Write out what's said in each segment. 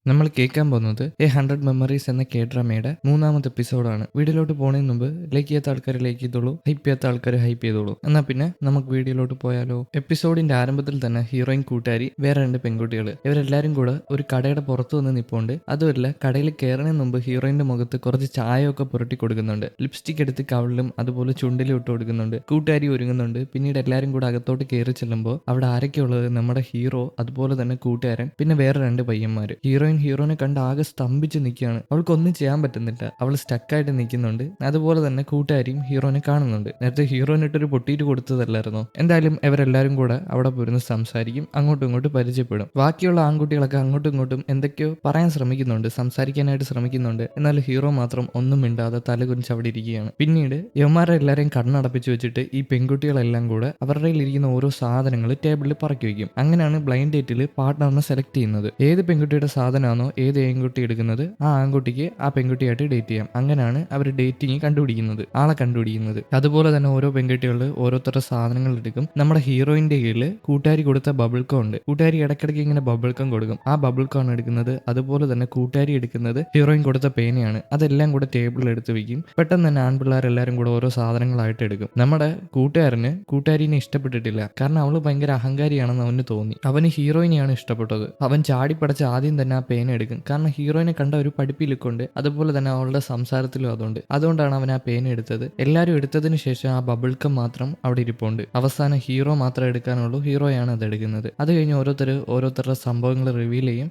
നമ്മൾ കേൾക്കാൻ പോകുന്നത് എ 100 മെമ്മറീസ് എന്ന കേഡ്രാമയുടെ 3-ാമത്തെ എപ്പിസോഡാണ്. വീഡിയോയിലോട്ട് പോകുന്നതിന് മുമ്പ് ലൈക്ക് ചെയ്യാത്ത ആൾക്കാർ ലൈക്ക് ചെയ്തോളൂ, ഹൈപ്പ് ചെയ്യാത്ത ആൾക്കാർ ഹൈപ്പ് ചെയ്തോളൂ. എന്നാൽ പിന്നെ നമുക്ക് വീഡിയോയിലോട്ട് പോയാലോ. എപ്പിസോഡിന്റെ ആരംഭത്തിൽ തന്നെ ഹീറോയിൻ കൂട്ടുകാരി വേറെ 2 പെൺകുട്ടികൾ ഇവരെല്ലാരും കൂടെ ഒരു കടയുടെ പുറത്തു വന്ന് നിൽപ്പുണ്ട്. അതുമല്ല കടയിൽ കയറുന്നതിന് മുമ്പ് ഹീറോയിന്റെ മുഖത്ത് കുറച്ച് ചായയൊക്കെ പുരട്ടി കൊടുക്കുന്നുണ്ട്. ലിപ്സ്റ്റിക് എടുത്ത് കവിളിലും അതുപോലെ ചുണ്ടിലും ഇട്ട് കൊടുക്കുന്നുണ്ട്. കൂട്ടുകാരി ഒരുങ്ങുന്നുണ്ട്. പിന്നീട് എല്ലാവരും കൂടെ അകത്തോട്ട് കയറി ചെല്ലുമ്പോൾ അവിടെ ആരൊക്കെയുള്ളത്? നമ്മുടെ ഹീറോ, അതുപോലെ തന്നെ കൂട്ടുകാരൻ, പിന്നെ വേറെ 2 പയ്യന്മാർ. ഹീറോയിനെ കണ്ട് ആകെ സ്തംഭിച്ച് നിൽക്കുകയാണ്. അവൾക്കൊന്നും ചെയ്യാൻ പറ്റുന്നില്ല. അവൾ സ്റ്റക്കായിട്ട് നിൽക്കുന്നുണ്ട്. അതുപോലെ തന്നെ കൂട്ടുകാരിയും ഹീറോയിനെ കാണുന്നുണ്ട്. നേരത്തെ ഹീറോയിനിട്ടൊരു പൊട്ടിയിട്ട് കൊടുത്തതല്ലായിരുന്നോ? എന്തായാലും ഇവരെല്ലാരും കൂടെ അവിടെ പോരുന്ന് സംസാരിക്കും, അങ്ങോട്ടും ഇങ്ങോട്ടും പരിചയപ്പെടും. ബാക്കിയുള്ള ആൺകുട്ടികളൊക്കെ അങ്ങോട്ടും ഇങ്ങോട്ടും എന്തൊക്കെയോ പറയാൻ ശ്രമിക്കുന്നുണ്ട്, സംസാരിക്കാനായിട്ട് ശ്രമിക്കുന്നുണ്ട്. എന്നാൽ ഹീറോ മാത്രം ഒന്നും മിണ്ടാതെ തലകുനിച്ച് അവിടെ ഇരിക്കുകയാണ്. പിന്നീട് യവന്മാരെ എല്ലാവരെയും കണ്ണടപ്പിച്ച് വെച്ചിട്ട് ഈ പെൺകുട്ടികളെല്ലാം കൂടെ അവരുടെ ഇരിക്കുന്ന ഓരോ സാധനങ്ങൾ ടേബിളിൽ പറക്കി വയ്ക്കും. അങ്ങനെയാണ് ബ്ലൈൻഡ് ഡേറ്റിൽ പാർട്ട്ണറിനെ സെലക്ട് ചെയ്യുന്നത്. ഏത് പെൺകുട്ടിയുടെ സാധനമാണോ ഏത് ആൺകുട്ടി എടുക്കുന്നത് ആ ആൺകുട്ടിക്ക് ആ പെൺകുട്ടിയായിട്ട് ഡേറ്റ് ചെയ്യാം. അങ്ങനെയാണ് അവർ ഡേറ്റിംഗ് കണ്ടുപിടിക്കുന്നത്, ആളെ കണ്ടുപിടിക്കുന്നത്. അതുപോലെ തന്നെ ഓരോ പെൺകുട്ടികളിൽ ഓരോരുത്തരുടെ സാധനങ്ങൾ എടുക്കും. നമ്മുടെ ഹീറോയിന്റെ കയ്യിൽ കൂട്ടുകാരി കൊടുത്ത ബബിൾക്കം ഉണ്ട്. കൂട്ടുകാരി ഇടയ്ക്കിടയ്ക്ക് ഇങ്ങനെ ബബിൾക്കം കൊടുക്കും. ആ ബബിൾക്കം എടുക്കുന്നത്. അതുപോലെ തന്നെ കൂട്ടുകാരി എടുക്കുന്നത് ഹീറോയിൻ കൊടുത്ത പേനയാണ്. അതെല്ലാം കൂടെ ടേബിളിൽ എടുത്ത് വെക്കും. പെട്ടെന്ന് തന്നെ ആൺപിള്ളേരെല്ലാരും കൂടെ ഓരോ സാധനങ്ങളായിട്ട് എടുക്കും. നമ്മുടെ കൂട്ടുകാരിനെ ഇഷ്ടപ്പെട്ടിട്ടില്ല. കാരണം അവള് ഭയങ്കര അഹങ്കാരിയാണെന്ന് അവന് തോന്നി. അവന് ഹീറോയിനെയാണ് ഇഷ്ടപ്പെട്ടത്. അവൻ ചാടിപ്പടച്ച് ആദ്യം തന്നെ ആ പേന എടുക്കും. കാരണം ഹീറോയിനെ കണ്ട ഒരു പഠിപ്പിലുണ്ട്, അതുപോലെ തന്നെ അവളുടെ സംസാരത്തിലും അതുകൊണ്ടാണ് അവൻ ആ പേന എടുത്തത്. എല്ലാവരും എടുത്തതിന് ശേഷം ആ ബബിൾക്കം മാത്രം അവിടെ ഇരിപ്പുണ്ട്. അവസാനം ഹീറോ മാത്രം എടുക്കാനുള്ളൂ. ഹീറോയാണ് അത് എടുക്കുന്നത്. അത് കഴിഞ്ഞ് ഓരോരുത്തരുടെ സംഭവങ്ങൾ റിവീൽ ചെയ്യും.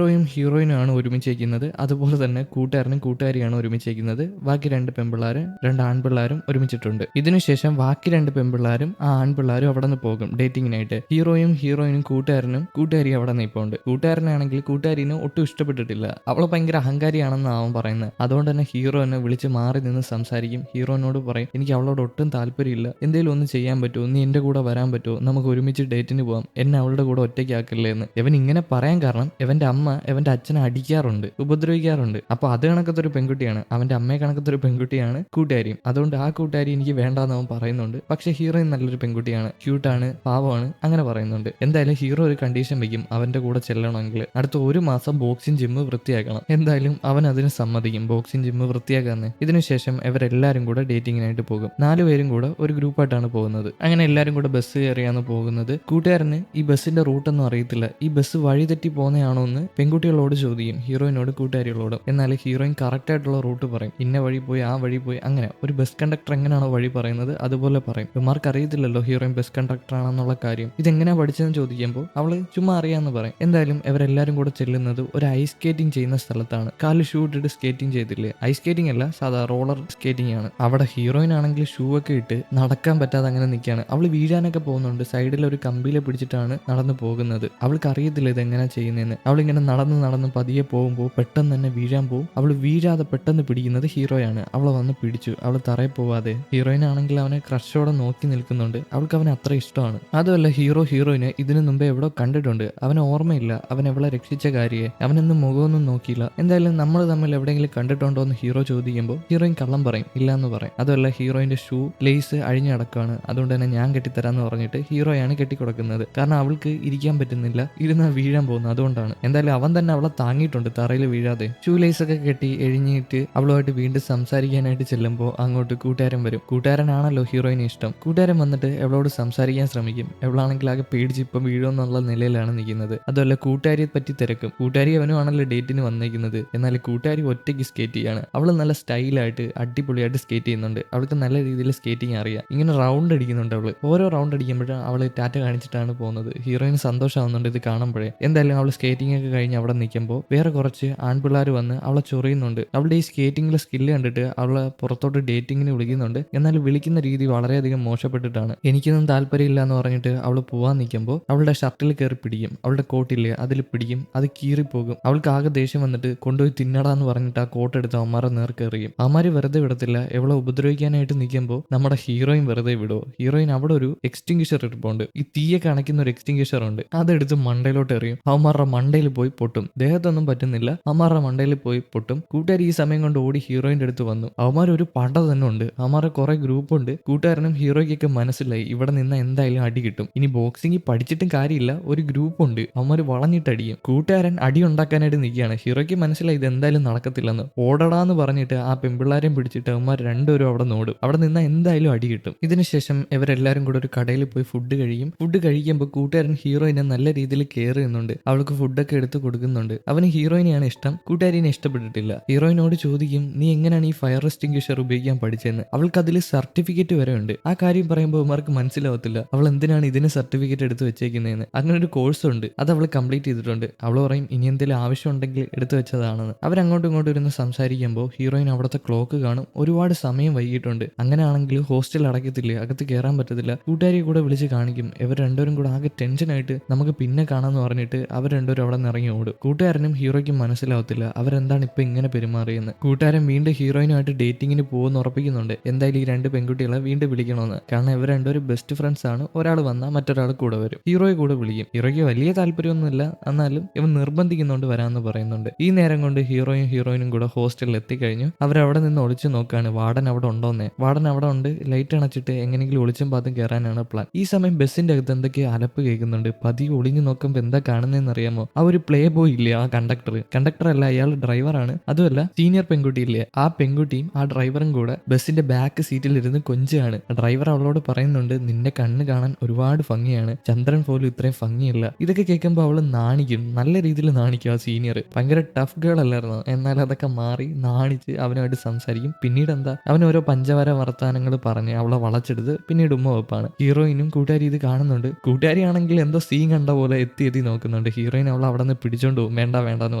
ഹീറോയിനുമാണ് ഒരുമിച്ചേക്കുന്നത്. അതുപോലെ തന്നെ കൂട്ടുകാരിയാണ് ഒരുമിച്ചേക്കുന്നത്. ബാക്കി 2 പെൺപിള്ളേരും 2 ആൺപിള്ളേരും ഒരുമിച്ചിട്ടുണ്ട്. ഇതിനുശേഷം ബാക്കി 2 പെൺപിള്ളേരും ആ ആൺപിള്ളേരും അവിടെ നിന്ന് പോകും ഡേറ്റിങ്ങിനായിട്ട്. ഹീറോയിനും കൂട്ടുകാരി അവിടെ നിൽപ്പുണ്ട്. കൂട്ടുകാരനാണെങ്കിൽ കൂട്ടുകാരിനെ ഒട്ടും ഇഷ്ടപ്പെട്ടിട്ടില്ല. അവൾ ഭയങ്കര അഹങ്കാരിയാണെന്ന് അവൻ പറയുന്നത്. അതുകൊണ്ട് തന്നെ ഹീറോ എന്നെ വിളിച്ച് മാറി നിന്ന് സംസാരിക്കും. ഹീറോയിനോട് പറയും, എനിക്ക് അവളോട് ഒട്ടും താല്പര്യമില്ല, എന്തെങ്കിലും ഒന്ന് ചെയ്യാൻ പറ്റുമോ, നീ എൻ്റെ കൂടെ വരാൻ പറ്റുമോ, നമുക്ക് ഒരുമിച്ച് ഡേറ്റിന് പോകാം, എന്നെ അവളുടെ കൂടെ ഒറ്റയ്ക്കാക്കില്ലേ എന്ന്. ഇവൻ ഇങ്ങനെ പറയാൻ കാരണം ഇവന്റെ അമ്മ ഇവന്റെ അച്ഛനെ അടിക്കാറുണ്ട്, ഉപദ്രവിക്കാറുണ്ട്. അപ്പൊ അത് കണക്കത്തൊരു പെൺകുട്ടിയാണ്, അവന്റെ അമ്മയെ കണക്കത്തൊരു പെൺകുട്ടിയാണ് കൂട്ടുകാരിയും. അതുകൊണ്ട് ആ കൂട്ടുകാരി എനിക്ക് വേണ്ടാന്ന് അവൻ പറയുന്നുണ്ട്. പക്ഷെ ഹീറോയിൻ നല്ലൊരു പെൺകുട്ടിയാണ്, ക്യൂട്ടാണ്, പാവമാണ്, അങ്ങനെ പറയുന്നുണ്ട്. എന്തായാലും ഹീറോ ഒരു കണ്ടീഷൻ വെക്കും, അവന്റെ കൂടെ ചെല്ലണമെങ്കിൽ അടുത്ത 1 മാസം ബോക്സിംഗ് ജിമ്മ് വൃത്തിയാക്കണം. എന്തായാലും അവൻ അതിന് സമ്മതിക്കും, ബോക്സിംഗ് ജിമ്മ് വൃത്തിയാക്കാന്ന്. ഇതിനുശേഷം ഇവരെല്ലാരും കൂടെ ഡേറ്റിങ്ങിനായിട്ട് പോകും. 4 പേരും കൂടെ ഒരു ഗ്രൂപ്പായിട്ടാണ് പോകുന്നത്. അങ്ങനെ എല്ലാരും കൂടെ ബസ് കയറിയാണ് പോകുന്നത്. കൂട്ടുകാരന് ഈ ബസ്സിന്റെ റൂട്ടൊന്നും അറിയത്തില്ല. ഈ ബസ് വഴി തെറ്റി പോകുന്നതാണോ എന്ന് പെൺകുട്ടികളോട് ചോദിക്കും, ഹീറോയിനോട് കൂട്ടുകാരികളോടും. എന്നാൽ ഹീറോയിൻ കറക്റ്റ് ആയിട്ടുള്ള റൂട്ട് പറയും. ഇന്ന വഴി പോയി ആ വഴി പോയി, അങ്ങനെ ഒരു ബസ് കണ്ടക്ടർ എങ്ങനെയാണോ വഴി പറയുന്നത് അതുപോലെ പറയും. ഇവന്മാർക്ക് അറിയത്തില്ലല്ലോ ഹീറോയിൻ ബസ് കണ്ടക്ടർ ആണെന്നുള്ള കാര്യം. ഇതെങ്ങനെയാ പഠിച്ചതെന്ന് ചോദിക്കുമ്പോൾ അവള് ചുമ്മാ അറിയാന്ന് പറയും. എന്തായാലും ഇവരെല്ലാരും കൂടെ ചെല്ലുന്നത് ഒരു ഐസ് സ്കേറ്റിംഗ് ചെയ്യുന്ന സ്ഥലത്താണ്. കാലിൽ ഷൂ ഇട്ടിട്ട് സ്കേറ്റിംഗ് ചെയ്തില്ലേ, ഐസ് സ്കേറ്റിംഗ് അല്ല, സാധാ റോളർ സ്കേറ്റിംഗ് ആണ്. അവിടെ ഹീറോയിൻ ആണെങ്കിൽ ഷൂ ഒക്കെ ഇട്ട് നടക്കാൻ പറ്റാതെ അങ്ങനെ നിൽക്കുകയാണ്. അവൾ വീഴാനൊക്കെ പോകുന്നുണ്ട്. സൈഡിൽ ഒരു കമ്പിയിലെ പിടിച്ചിട്ടാണ് നടന്നു പോകുന്നത്. അവൾക്ക് അറിയത്തില്ല ഇതെങ്ങനെ ചെയ്യുന്നതെന്ന്. അവളിങ്ങനെ നടന്ന് പതിയെ പോകുമ്പോൾ പെട്ടെന്ന് തന്നെ വീഴാൻ പോകും. അവൾ വീഴാതെ പെട്ടെന്ന് പിടിക്കുന്നത് ഹീറോയാണ്. അവളെ വന്ന് പിടിച്ചു. അവൾ തറയിൽ പോവാതെ. ഹീറോയിൻ ആണെങ്കിൽ അവനെ ക്രഷോടെ നോക്കി നിൽക്കുന്നുണ്ട്. അവൾക്ക് അവനെ അത്ര ഇഷ്ടമാണ്. അതുമല്ല ഹീറോയിനെ ഇതിനു മുമ്പേ എവിടെ കണ്ടിട്ടുണ്ട്. അവന് ഓർമ്മയില്ല അവൻ എവളെ രക്ഷിച്ച കാര്യയെ. അവനൊന്നും മുഖമൊന്നും നോക്കിയില്ല. എന്തായാലും നമ്മൾ തമ്മിൽ എവിടെയെങ്കിലും കണ്ടിട്ടുണ്ടോ എന്ന് ഹീറോ ചോദിക്കുമ്പോൾ ഹീറോയിൻ കള്ളം പറയും, ഇല്ല എന്ന് പറയും. അതുമല്ല ഹീറോയിന്റെ ഷൂ ലേസ് അഴിഞ്ഞു കിടക്കുകയാണ്, അതുകൊണ്ട് തന്നെ ഞാൻ കെട്ടിത്തരാന്ന് പറഞ്ഞിട്ട് ഹീറോയാണ് കെട്ടിക്കൊടുക്കുന്നത്. കാരണം അവൾക്ക് ഇരിക്കാൻ പറ്റുന്നില്ല, ഇരുന്നാൽ വീഴാൻ പോകുന്നു, അതുകൊണ്ടാണ്. എന്തായാലും അവൻ തന്നെ അവളെ താങ്ങിയിട്ടുണ്ട് തറയിൽ വീഴാതെ. ഷൂ ലേസ് ഒക്കെ കെട്ടി എഴിഞ്ഞിട്ട് അവളുമായിട്ട് വീണ്ടും സംസാരിക്കാനായിട്ട് ചെല്ലുമ്പോൾ അങ്ങോട്ട് കൂട്ടുകാരൻ വരും. കൂട്ടുകാരനാണല്ലോ ഹീറോയിനെ ഇഷ്ടം. കൂട്ടുകാരൻ വന്നിട്ട് അവളോട് സംസാരിക്കാൻ ശ്രമിക്കും. അവളാണെങ്കിൽ ആകെ പേടിച്ച് ഇപ്പം വീഴുമെന്നുള്ള നിലയിലാണ് നിൽക്കുന്നത്. അതുമല്ല കൂട്ടുകാരിയെ പറ്റി തിരക്കും. കൂട്ടുകാരി അവനുമാണല്ലോ ഡേറ്റിന് വന്നേക്കുന്നത്. എന്നാൽ കൂട്ടുകാരി ഒറ്റയ്ക്ക് സ്കേറ്റ് ചെയ്യാണ്. അവൾ നല്ല സ്റ്റൈലായിട്ട് അടിപൊളിയായിട്ട് സ്കേറ്റ് ചെയ്യുന്നുണ്ട്. അവൾക്ക് നല്ല രീതിയിൽ സ്കേറ്റിംഗ് അറിയാം. ഇങ്ങനെ റൗണ്ട് അടിക്കുന്നുണ്ട് അവള്. ഓരോ റൗണ്ട് അടിക്കുമ്പോഴും അവള് ടാറ്റ കാണിച്ചിട്ടാണ് പോകുന്നത്. ഹീറോയിന് സന്തോഷമാവുന്നുണ്ട് ഇത് കാണുമ്പോഴേ. എന്തായാലും അവൾ സ്കേറ്റിംഗ് ഒക്കെ കഴിഞ്ഞ് അവിടെ നിൽക്കുമ്പോൾ വേറെ കുറച്ച് ആൺപിള്ളേർ വന്ന് അവളെ ചൊറിയുന്നുണ്ട്. അവളുടെ ഈ സ്കേറ്റിംഗിലെ സ്കില്ല് കണ്ടിട്ട് അവളെ പുറത്തോട്ട് ഡേറ്റിങ്ങിന് വിളിക്കുന്നുണ്ട്. എന്നാൽ വിളിക്കുന്ന രീതി വളരെയധികം മോശപ്പെട്ടിട്ടാണ്. എനിക്കൊന്നും താല്പര്യമില്ല എന്ന് പറഞ്ഞിട്ട് അവൾ പോവാൻ നിൽക്കുമ്പോൾ അവളുടെ ഷർട്ടിൽ കയറി പിടിക്കും. അവളുടെ കോട്ടില്ലേ അതിൽ പിടിക്കും. അത് കീറിപ്പോകും. അവൾക്ക് ആകെ ദേഷ്യം വന്നിട്ട് കൊണ്ടുപോയി തിന്നടാന്ന് പറഞ്ഞിട്ട് ആ കോട്ട് എടുത്ത് അവന്മാരെ നേർക്കെറിയും. അവന്മാര് വെറുതെ വിടത്തില്ല. എവളെ ഉപദ്രവിക്കാനായിട്ട് നിൽക്കുമ്പോൾ നമ്മുടെ ഹീറോയിൻ വെറുതെ വിടുവോ? ഹീറോയിൻ അവിടെ ഒരു എക്സ്റ്റിംഗ്വിഷർ ഇരിപ്പുണ്ട്. ഈ തീയൊക്കെ അണയ്ക്കുന്ന ഒരു എക്സ്റ്റിംഗ്വിഷർ ഉണ്ട്. അതെടുത്ത് മണ്ടയിലോട്ട് എറിയും. അവന്മാരുടെ മണ്ടയിൽ പോയി പൊട്ടും. ദേഹത്തൊന്നും പറ്റുന്നില്ല, അവന്മാരുടെ മണ്ടയിൽ പോയി പൊട്ടും. കൂട്ടുകാർ ഈ സമയം കൊണ്ട് ഓടി ഹീറോയിന്റെ അടുത്ത് വന്നു. അവന്മാർ ഒരു പട തന്നെ ഉണ്ട്. അവന്മാരുടെ കുറെ ഗ്രൂപ്പ് ഉണ്ട്. കൂട്ടുകാരനും ഹീറോയ്ക്കൊക്കെ മനസ്സിലായി ഇവിടെ നിന്ന് എന്തായാലും അടി കിട്ടും. ഇനി ബോക്സിംഗ് പഠിച്ചിട്ടും കാര്യമില്ല, ഒരു ഗ്രൂപ്പ് ഉണ്ട്, അവന്മാർ വളഞ്ഞിട്ടടിയും. കൂട്ടുകാരൻ അടി ഉണ്ടാക്കാനായിട്ട് നിൽക്കുകയാണ്. ഹീറോയ്ക്ക് മനസ്സിലായി ഇത് എന്തായാലും നടക്കത്തില്ലെന്ന്. ഓടടാന്ന് പറഞ്ഞിട്ട് ആ പെൺപിള്ളാരെയും പിടിച്ചിട്ട് അവന്മാർ രണ്ടുപേരും അവിടെ നോടും. അവിടെ നിന്നാൽ എന്തായാലും അടി കിട്ടും. ഇതിനുശേഷം ഇവരെല്ലാവരും കൂടെ ഒരു കടയിൽ പോയി ഫുഡ് കഴിക്കും. ഫുഡ് കഴിക്കുമ്പോൾ കൂട്ടുകാരൻ ഹീറോയിനെ നല്ല രീതിയിൽ കെയർ ചെയ്യുന്നുണ്ട്. അവൾക്ക് ഫുഡൊക്കെ എടുത്ത് കൊടുക്കുന്നുണ്ട്. അവന് ഹീറോയിനെയാണ് ഇഷ്ടം, കൂട്ടുകാരിനെ ഇഷ്ടപ്പെട്ടിട്ടില്ല. ഹീറോയിനോട് ചോദിക്കും, നീ എങ്ങനെയാണ് ഈ ഫയർ എക്സ്റ്റിംഗ്വിഷർ ഉപയോഗിക്കാൻ പഠിച്ചതെന്ന്. അവൾക്ക് അതിൽ സർട്ടിഫിക്കറ്റ് വരെ ഉണ്ട്. ആ കാര്യം പറയുമ്പോൾ അവർക്ക് മനസ്സിലാവത്തില്ല അവൾ എന്തിനാണ് ഇതിന് സർട്ടിഫിക്കറ്റ് എടുത്ത് വെച്ചേക്കുന്നതെന്ന്. അങ്ങനെ ഒരു കോഴ്സ് ഉണ്ട്, അത് അവൾ കംപ്ലീറ്റ് ചെയ്തിട്ടുണ്ട്. അവൾ പറയും ഇനി എന്തെങ്കിലും ആവശ്യം ഉണ്ടെങ്കിൽ എടുത്തു വെച്ചതാണെന്ന്. അവരങ്ങോട്ടും ഇങ്ങോട്ടും ഇരുന്ന് സംസാരിക്കുമ്പോൾ ഹീറോയിൻ അവിടുത്തെ ക്ലോക്ക് കാണും, ഒരുപാട് സമയം വൈകിട്ടുണ്ട്. അങ്ങനെയാണെങ്കിൽ ഹോസ്റ്റൽ അടയ്ക്കത്തില്ലേ, അകത്ത് കയറാൻ പറ്റത്തില്ല. കൂട്ടുകാരിയെ കൂടെ വിളിച്ച് കാണിക്കും. ഇവർ രണ്ടുപേരും കൂടെ ആകെ ടെൻഷനായിട്ട് നമുക്ക് പിന്നെ കാണാമെന്ന് പറഞ്ഞിട്ട് അവർ രണ്ടുപേരും അവിടെ നിന്ന് ഇറങ്ങി ഓടും. കൂട്ടുകാരനും ഹീറോയ്ക്കും മനസ്സിലാവത്തില്ല അവരെന്താണ് ഇപ്പൊ ഇങ്ങനെ പെരുമാറിയെന്ന്. കൂട്ടുകാരൻ വീണ്ടും ഹീറോയിനുമായിട്ട് ഡേറ്റിങ്ങിന് പോകുമെന്ന് ഉറപ്പിക്കുന്നുണ്ട്. എന്തായാലും ഈ രണ്ട് പെൺകുട്ടികളെ വീണ്ടും വിളിക്കണമെന്ന്. കാരണം ഇവർ രണ്ടുപേരും ബെസ്റ്റ് ഫ്രണ്ട്സ് ആണ്. ഒരാൾ വന്നാൽ മറ്റൊരാൾ കൂടെ വരും. ഹീറോയെ കൂടെ വിളിക്കും. ഹീറോയ്ക്ക് വലിയ താല്പര്യമൊന്നുമില്ല, എന്നാലും ഇവൻ നിർബന്ധിക്കുന്നുണ്ട് വരാമെന്ന് പറയുന്നുണ്ട്. ഈ നേരം കൊണ്ട് ഹീറോയിനും കൂടെ ഹോസ്റ്റലിൽ എത്തിക്കഴിഞ്ഞു. അവരവിടെ നിന്ന് ഒളിച്ചു നോക്കാണ് വാർഡൻ അവിടെ ഉണ്ടോന്നേ. വാർഡൻ അവിടെ ഉണ്ട്. ലൈറ്റ് അണച്ചിട്ട് എങ്ങനെയെങ്കിലും ഒളിച്ചും പാത്തും കയറാനാണ് പ്ലാൻ. ഈ സമയം ബസ്സിന്റെ അകത്ത് എന്തൊക്കെയോ അലപ്പ് കേൾക്കുന്നുണ്ട്. പതിയെ ഒളിഞ്ഞു നോക്കുമ്പോൾ എന്താ കാണുന്നതെന്ന് അറിയാമോ? ആ ഒരു പ്ലേ ബോയ് ഇല്ലേ, ആ കണ്ടക്ടർ അല്ല, അയാൾ ഡ്രൈവറാണ്. അതുമല്ല സീനിയർ പെൺകുട്ടി ഇല്ലേ, ആ പെൺകുട്ടിയും ആ ഡ്രൈവറും കൂടെ ബസ്സിന്റെ ബാക്ക് സീറ്റിൽ ഇരുന്ന് കൊഞ്ചാണ്. ഡ്രൈവർ അവളോട് പറയുന്നുണ്ട്, നിന്റെ കണ്ണ് കാണാൻ ഒരുപാട് ഭംഗിയാണ്, ചന്ദ്രൻ പോലും ഇത്രയും ഭംഗിയില്ല. ഇതൊക്കെ കേൾക്കുമ്പോൾ അവള് നാണിക്കും, നല്ല രീതിയിൽ നാണിക്കും. ആ സീനിയർ ഭയങ്കര ടഫ് ഗേൾ അല്ലായിരുന്നു, എന്നാൽ അതൊക്കെ മാറി നാണിച്ച് അവനുമായിട്ട് സംസാരിക്കും. പിന്നീട് എന്താ, അവൻ ഓരോ പഞ്ചവര വർത്താനങ്ങൾ പറഞ്ഞ് അവളെ വളച്ചെടുത്ത് പിന്നീട് ഉമ്മ വെപ്പാണ്. ഹീറോയിനും കൂട്ടുകാരി ഇത് കാണുന്നുണ്ട്. കൂട്ടുകാരിയാണെങ്കിൽ എന്തോ സീൻ കണ്ട പോലെ എത്തി നോക്കുന്നുണ്ട്. ഹീറോയിൻ അവളെ അവിടെ നിന്ന് പിടിച്ചോണ്ട് പോകും, വേണ്ടെന്ന്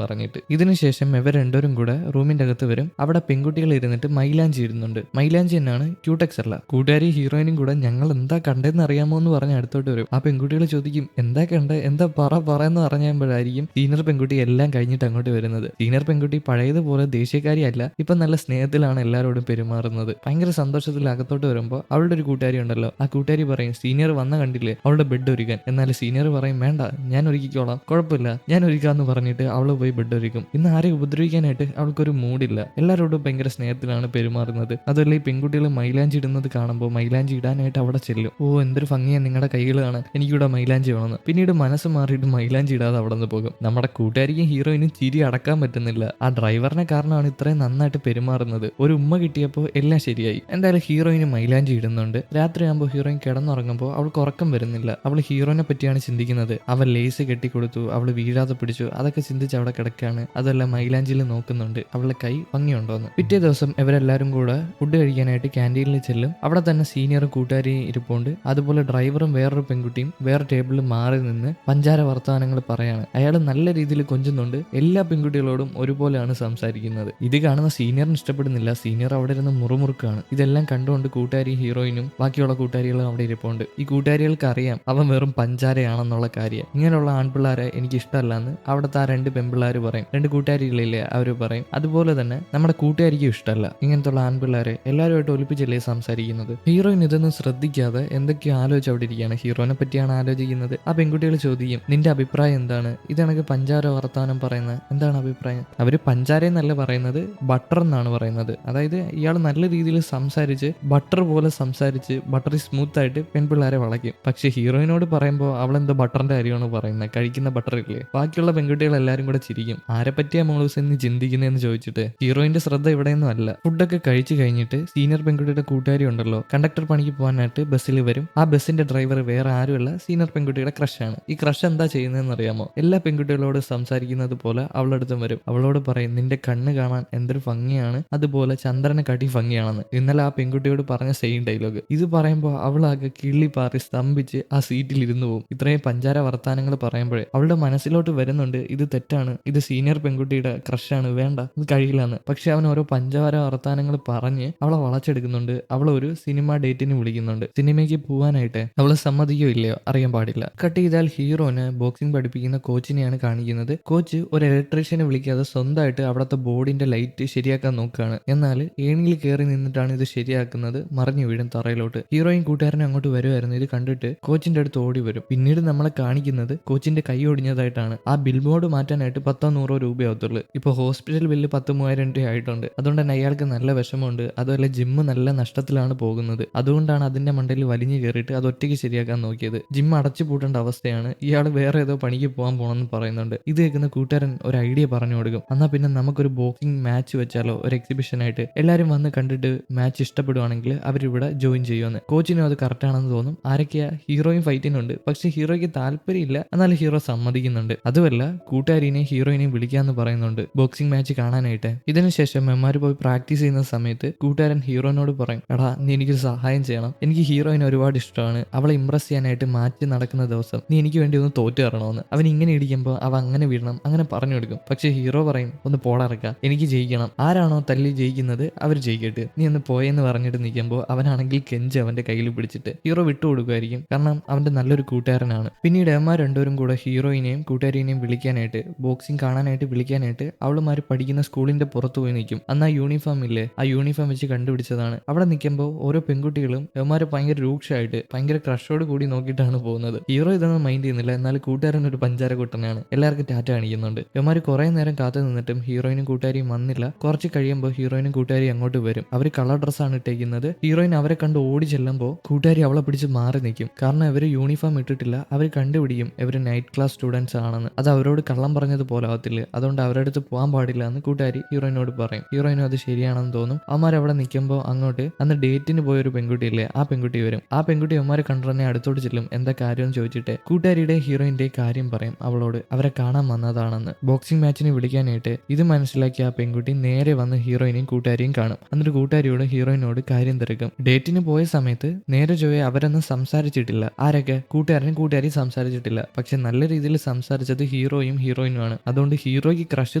പറഞ്ഞിട്ട്. ഇതിനുശേഷം ഇവർ രണ്ടുപേരും കൂടെ റൂമിന്റെ അകത്ത് വരും. അവിടെ പെൺകുട്ടികൾ ഇരുന്നിട്ട് മൈലാഞ്ചി ഇടുന്നുണ്ട്. മൈലാഞ്ചി എന്നാണ്, ക്യൂടെക്സ് അല്ല. കൂട്ടുകാരി ഹീറോയിനും കൂടെ ഞങ്ങൾ എന്താ കണ്ടെന്ന് അറിയാമോ എന്ന് പറഞ്ഞ് അടുത്തോട്ട് വരും. ആ പെൺകുട്ടികൾ ചോദിക്കും എന്താ കണ്ടേ, എന്താ പറയുന്ന പറഞ്ഞപ്പോഴായിരിക്കും സീനിയർ പെൺകുട്ടി എല്ലാം കഴിഞ്ഞിട്ട് അങ്ങോട്ട് വരുന്നത്. സീനിയർ പെൺകുട്ടി പഴയതുപോലെ ദേഷ്യക്കാരിയല്ല, ഇപ്പൊ നല്ല സ്നേഹത്തിലാണ് എല്ലാവരോടും പെരുമാറുന്നത്. ഭയങ്കര സന്തോഷത്തിൽ അകത്തോട്ട് വരുമ്പോൾ അവളുടെ ഒരു കൂട്ടുകാരി ഉണ്ടല്ലോ, ആ കൂട്ടുകാരി പറയും സീനിയർ വന്ന കണ്ടില്ലേ അവളുടെ ബെഡ് ഒരുക്കാൻ. എന്നാൽ സീനിയർ പറയും വേണ്ട, ഞാൻ ഒരുക്കിക്കോളാം, കുഴപ്പമില്ല, ഞാൻ ഒരുക്കാന്ന് പറഞ്ഞിട്ട് അവള് പോയി ബെഡ് ഒരുക്കും. ഇന്ന് ആരെയും ഉപദ്രവിക്കാനായിട്ട് അവൾക്കൊരു മൂഡില്ല. എല്ലാവരോടും ഭയങ്കര സ്നേഹത്തിലാണ് പെരുമാറുന്നത്. അതുമല്ല ഈ പെൺകുട്ടികൾ മൈലാഞ്ചി ഇടുന്നത് കാണുമ്പോൾ മൈലാഞ്ചി ഇടാനായിട്ട് അവിടെ ചെല്ലും. ഓ എന്തൊരു ഭംഗിയാണ് നിങ്ങളുടെ കൈകൾ കാണാൻ, എനിക്കിവിടെ മൈലാഞ്ചി വേണമെന്ന്. പിന്നീട് മനസ്സ് മാറിയിട്ട് മൈലാഞ്ചി ഇടാതെ അവിടെ നിന്ന് പോകും. നമ്മുടെ കൂട്ടുകാരിക്കും ഹീറോയിനും ചിരി അടക്കാൻ പറ്റുന്നില്ല. ആ ഡ്രൈവറിനെ കാരണമാണ് ഇത്രയും നന്നായിട്ട് പെരുമാറുന്നത്. ഒരു ഉമ്മ കിട്ടിയപ്പോൾ എല്ലാം ശരിയായി. എന്തായാലും ഹീറോയിന് മൈലാഞ്ചി ഇടുന്നുണ്ട്. രാത്രിയാകുമ്പോൾ ഹീറോയിൻ കിടന്നുറങ്ങുമ്പോൾ അവൾക്ക് ഉറക്കം വരുന്നില്ല. അവൾ ഹീറോയിനെ പറ്റിയാണ് ചിന്തിക്കുന്നത്. അവൾ ലേസ് കെട്ടിക്കൊടുത്തു, അവൾ വീഴാതെ പിടിച്ചു, അതൊക്കെ ചിന്തിച്ച് അവിടെ കിടക്കുകയാണ്. അതല്ല മൈലാഞ്ചിയിൽ നോക്കുന്നുണ്ട് അവളുടെ കൈ ഭംഗിയുണ്ടോന്ന്. പിറ്റേ ദിവസം ഇവരെല്ലാരും കൂടെ ഫുഡ് കഴിക്കാനായിട്ട് ക്യാൻറ്റീനിൽ ചെല്ലും. അവിടെ തന്നെ സീനിയറും കൂട്ടുകാരിയും ഇരിപ്പുണ്ട്. അതുപോലെ ഡ്രൈവറും വേറൊരു പെൺകുട്ടിയും വേറെ ടേബിളിൽ മാറി നിന്ന് പഞ്ചാര വർത്തമാനങ്ങൾ പറയാണ്. അയാൾ നല്ല രീതിയിൽ കൊഞ്ചുന്നുണ്ട്. എല്ലാ പെൺകുട്ടികളോടും ഒരുപോലെയാണ് സംസാരിക്കുന്നത്. ഇത് കാണുന്ന സീനിയറിന് ഇഷ്ടപ്പെടുന്നില്ല. സീനിയർ അവിടെ ഇരുന്ന് മുറുമുറുക്കാണ്. ഇതെല്ലാം കണ്ടുകൊണ്ട് കൂട്ടുകാരി ഹീറോയിനും ബാക്കിയുള്ള കൂട്ടുകാരികളും അവിടെ ഇരിപ്പുണ്ട്. ഈ കൂട്ടുകാരികൾക്ക് അറിയാം അവൻ വെറും പഞ്ചാരയാണെന്നുള്ള കാര്യം. ഇങ്ങനെയുള്ള ആൺപിള്ളേരെ എനിക്ക് ഇഷ്ടമല്ലാന്ന് അവിടുത്തെ ആ രണ്ട് പെൺപിള്ളേർ പറയും. രണ്ട് കൂട്ടുകാരികളില്ലേ അവർ പറയും. അതുപോലെ തന്നെ നമ്മുടെ കൂട്ടുകാരിക്കും ഇഷ്ടമല്ല ഇങ്ങനത്തുള്ള ആൺപിള്ളേരെ. എല്ലാവരുമായിട്ട് ഒലിപ്പിച്ചല്ലേ സംസാരിക്കുന്നത്. ഹീറോയിൻ ഇതൊന്നും ശ്രദ്ധിക്കാതെ എന്തൊക്കെയോ ആലോചിച്ച് അവിടെ ഇരിക്കുകയാണ്. ഹീറോയിനെ പറ്റിയാണ് ആലോചിക്കുന്നത്. ആ പെൺകുട്ടികൾ ചോദിക്കും നിന്റെ അഭിപ്രായം എന്താണ്, ഇതാണെങ്കിൽ പഞ്ചാര വർത്താനം പറയുന്നത്, എന്താണ് അഭിപ്രായം? അവര് പഞ്ചാര എന്നല്ല പറയുന്നത്, ബട്ടർ എന്നാണ് പറയുന്നത്. അതായത് ഇയാൾ നല്ല രീതിയിൽ സംസാരിച്ച് ബട്ടർ പോലെ സംസാരിച്ച് ബട്ടറി സ്മൂത്ത് ആയിട്ട് പെൺപിള്ളേരെ വളയ്ക്കും. പക്ഷെ ഹീറോയിനോട് പറയുമ്പോൾ അവളെന്തോ ബട്ടറിന്റെ കാര്യമാണ് പറയുന്നത്, കഴിക്കുന്ന ബട്ടർ ഇല്ലേ. ബാക്കിയുള്ള പെൺകുട്ടികൾ എല്ലാവരും കൂടെ ചിരിക്കും. ആരെ പറ്റിയാ മോളൂസ് എന്ന് ചിന്തിക്കുന്നതെന്ന് ചോദിച്ചിട്ട്. ഹീറോയിന്റെ ശ്രദ്ധ ഇവിടെയൊന്നും അല്ല. ഫുഡൊക്കെ കഴിച്ചു കഴിഞ്ഞിട്ട് സീനിയർ പെൺകുട്ടിയുടെ കൂട്ടുകാരി ഉണ്ടല്ലോ, കണ്ടക്ടർ പണിക്ക് പോകാനായിട്ട് ബസ്സിൽ വരും. ആ ബസ്സിന്റെ ഡ്രൈവർ വേറെ ആരുമല്ല, സീനിയർ പെൺകുട്ടിയുടെ ക്രഷാണ്. ഈ ക്രഷ് എന്താ ചെയ്യുന്നതെന്ന് അറിയാമോ? എല്ലാ പെൺകുട്ടികളോട് സംസാരിക്കുന്നത് പോലെ അവളടുത്തും വരും. അവളോട് പറയും നിന്റെ കണ്ണ് കാണാൻ എന്തൊരു ഭംഗിയാണ്, അതുപോലെ ചന്ദ്രനെ കാട്ടി ഭംഗിയാണെന്ന്. ഇന്നലെ ആ പെൺകുട്ടിയോട് പറഞ്ഞ സെയിം ഡയലോഗ്. ഇത് പറയുമ്പോൾ അവളാകെ കിള്ളി പാറി സ്തംഭിച്ച് ആ സീറ്റിൽ ഇരുന്നു പോകും. ഇത്രയും പഞ്ചാര വർത്താനങ്ങൾ പറയുമ്പോഴേ അവളുടെ മനസ്സിലോട്ട് വരുന്നുണ്ട് ഇത് തെറ്റാണ്, ഇത് സീനിയർ പെൺകുട്ടിയുടെ ക്രഷാണ്, വേണ്ട, ഇത് കഴിയില്ലാന്ന്. പക്ഷെ അവൻ ഓരോ പഞ്ചാര വർത്താനങ്ങൾ പറഞ്ഞ് അവളെ വളച്ചെടുക്കുന്നുണ്ട്. അവളെ ഒരു സിനിമ ഡേറ്റിന് വിളിക്കുന്നുണ്ട്. സിനിമയ്ക്ക് പോകാനായിട്ട് അവള് സമ്മതിക്കോ ഇല്ലയോ അറിയാൻ പാടില്ല. കട്ട് ചെയ്താൽ ഹീറോന് ബോക്സിംഗ് പഠിപ്പിക്കുന്ന കോച്ചിനെയാണ് കാണിക്കുന്നത്. കോച്ച് ഒരു ഇലക്ട്രീഷ്യനെ വിളിക്കാതെ സ്വന്തമായിട്ട് അവിടുത്തെ ബോർഡിന്റെ ലൈറ്റ് ശരിയാക്കാൻ നോക്കുകയാണ്. എന്നാൽ ഏണിയിൽ കയറി നിന്നിട്ടാണ് ഇത് ശരിയാക്കുന്നത്. മറിഞ്ഞു വീഴും തറയിലോട്ട്. ഹീറോയും കൂട്ടുകാരനും അങ്ങോട്ട് വരുമായിരുന്നു. ഇത് കണ്ടിട്ട് കോച്ചിന്റെ അടുത്ത് ഓടി വരും. പിന്നീട് നമ്മളെ കാണിക്കുന്നത് കോച്ചിന്റെ കൈ ഒടിഞ്ഞതായിട്ടാണ്. ആ ബിൽ ബോർഡ് മാറ്റാനായിട്ട് 10-100 രൂപയാവത്തുള്ളൂ. ഇപ്പൊ ഹോസ്പിറ്റൽ ബില്ല് 10,000-3000 രൂപ ആയിട്ടുണ്ട്. അതുകൊണ്ട് തന്നെ അയാൾക്ക് നല്ല വിഷമമുണ്ട്. അതുപോലെ ജിമ്മ് നല്ല നഷ്ടത്തിലാണ് പോകുന്നത്. അതുകൊണ്ടാണ് അതിന്റെ മണ്ടയിൽ വലിഞ്ഞു കയറിയിട്ട് അത് ഒറ്റയ്ക്ക് ശരിയാക്കാൻ നോക്കിയത്. ജിം അടച്ചു പൂട്ടേണ്ട അവസ്ഥയാണ്. ഇയാൾ വേറെ ഏതോ പണിക്ക് പോകാൻ പോകണമെന്ന് പറയുന്നുണ്ട്. ഇത് ഇത് കേൾക്കുന്ന കൂട്ടുകാരൻ ഒരു ഐഡിയ പറഞ്ഞു കൊടുക്കും. എന്നാൽ പിന്നെ നമുക്കൊരു ബോക്സിംഗ് മാച്ച് വെച്ചാലോ, ഒരു എക്സിബിഷനായിട്ട് എല്ലാവരും വന്ന് കണ്ടിട്ട് മാച്ച് ഇഷ്ടപ്പെടുവാണെങ്കിൽ അവരിവിടെ ജോയിൻ ചെയ്യുമെന്ന്. കോച്ചിനും അത് കറക്റ്റ് ആണെന്ന് തോന്നും. ആരൊക്കെയാ? ഹീറോയും ഫൈറ്റിനുണ്ട്. പക്ഷെ ഹീറോയ്ക്ക് താല്പര്യമില്ല, എന്നാൽ ഹീറോ സമ്മതിക്കുന്നുണ്ട്. അതുമല്ല, കൂട്ടുകാരിനെയും ഹീറോയിനെയും വിളിക്കാന്ന് പറയുന്നുണ്ട് ബോക്സിംഗ് മാച്ച് കാണാനായിട്ട്. ഇതിനുശേഷം മെമ്മാര് പോയി പ്രാക്ടീസ് ചെയ്യുന്ന സമയത്ത് കൂട്ടുകാരൻ ഹീറോയിനോട് പറയും, എടാ നീ എനിക്കൊരു സഹായം ചെയ്യണം, എനിക്ക് ഹീറോയിനെ ഒരുപാട് ഇഷ്ടമാണ്, അവളെ ഇംപ്രസ് ചെയ്യാനായിട്ട് മാച്ച് നടക്കുന്ന ദിവസം നീ എനിക്ക് വേണ്ടി ഒന്ന് തോറ്റു തരണമെന്ന്. അവൻ ഇങ്ങനെ ഇടിക്കുമ്പോൾ അവ അങ്ങനെ വീഴണം അങ്ങനെ പറഞ്ഞു കൊടുക്കും. പക്ഷെ ഹീറോ പറയും, ഒന്ന് പോടാറക്ക, എനിക്ക് ജയിക്കണം, ആരാണോ തല്ലി ജയിക്കുന്നത് അവർ ജയിക്കട്ടെ, നീ ഒന്ന് പോയെന്ന് പറഞ്ഞിട്ട് നിൽക്കുമ്പോൾ അവനാണെങ്കിൽ കെഞ്ച് അവന്റെ കയ്യിൽ പിടിച്ചിട്ട് ഹീറോ വിട്ടുകൊടുക്കുമായിരിക്കും. കാരണം അവന്റെ നല്ലൊരു കൂട്ടുകാരനാണ്. പിന്നീട് അമ്മ രണ്ടുപേരും കൂടെ ഹീറോയിനെയും കൂട്ടുകാരിനെയും വിളിക്കാനായിട്ട്, ബോക്സിംഗ് കാണാനായിട്ട് വിളിക്കാനായിട്ട് അവളുമാർ പഠിക്കുന്ന സ്കൂളിന്റെ പുറത്ത് പോയി നിൽക്കും. അന്ന് ആ യൂണിഫോം ഇല്ലേ, ആ യൂണിഫോം വെച്ച് കണ്ടുപിടിച്ചതാണ്. അവിടെ നിൽക്കുമ്പോൾ ഓരോ പെൺകുട്ടികളും അവന്മാരെ ഭയങ്കര രൂക്ഷമായിട്ട് ഭയങ്കര ക്രഷോട് കൂടി നോക്കിയിട്ടാണ് പോകുന്നത്. ഹീറോ ഇതൊന്നും മൈൻഡ് ചെയ്യുന്നില്ല. എന്നാൽ കൂട്ടുകാരൻ ഒരു പഞ്ചാര കുട്ടനാണ്, എല്ലാവർക്കും ടാറ്റ കാണിക്കുന്നുണ്ട്. അവന്മാർ കുറെ നേരം കാത്തു നിന്നിട്ടും ഹീറോയിനും കൂട്ടുകാരിയും വന്നില്ല. കുറച്ച് കഴിയുമ്പോൾ ഹീറോയിനും കൂട്ടുകാരിയും അങ്ങോട്ട് വരും. അവർ കളർ ഡ്രസ്സാണ് ഇട്ടേക്കുന്നത്. ഹീറോയിൻ അവരെ കണ്ട് ഓടി ചെല്ലുമ്പോൾ കൂട്ടുകാരി അവളെ പിടിച്ച് മാറി നിൽക്കും. കാരണം അവർ യൂണിഫോം ഇട്ടിട്ടില്ല. അവർ കണ്ടുപിടിക്കും ഇവർ നൈറ്റ് ക്ലാസ് സ്റ്റുഡൻസ് ആണെന്ന്. അത് അവരോട് കള്ളം പറഞ്ഞത് പോലെ ആവത്തില്ല, അതുകൊണ്ട് അവരുടെ അടുത്ത് പോകാൻ പാടില്ല എന്ന് കൂട്ടുകാരി ഹീറോയിനോട് പറയും. ഹീറോയിനും അത് ശരിയാണെന്ന് തോന്നും. അവന്മാർ അവിടെ നിൽക്കുമ്പോൾ അങ്ങോട്ട് അന്ന് ഡേറ്റിന് പോയൊരു പെൺകുട്ടിയില്ലേ, ആ പെൺകുട്ടി വരും. ആ പെൺകുട്ടി അവന്മാരെ കണ്ടുതന്നെ അടുത്തോട്ട് ചെല്ലും. എന്താ കാര്യം എന്ന് ചോദിച്ചിട്ട് കൂട്ടുകാരിയുടെ ഹീറോയിന്റെ കാര്യം പറയും അവളോട്, അവരെ കാണാൻ വന്നതാണെന്ന്. ബോക്സിംഗ് മാച്ചിന് വിളിക്കാനായിട്ട് ഇത് മനസ്സിലാക്കിയ ആ പെൺകുട്ടി നേരെ വന്ന് ഹീറോയിനെയും കൂട്ടുകാരിയും കാണും. എന്നിട്ട് കൂട്ടുകാരിയോട് ഹീറോയിനോട് കാര്യം തിരക്കും. ഡേറ്റിന് പോയ സമയത്ത് നേരെ ചോയെ അവരൊന്നും സംസാരിച്ചിട്ടില്ല. ആരൊക്കെ? കൂട്ടുകാരനും കൂട്ടുകാരിയും സംസാരിച്ചിട്ടില്ല. പക്ഷെ നല്ല രീതിയിൽ സംസാരിച്ചത് ഹീറോയും ഹീറോയിനുമാണ്. അതുകൊണ്ട് ഹീറോയ്ക്ക് ക്രഷ്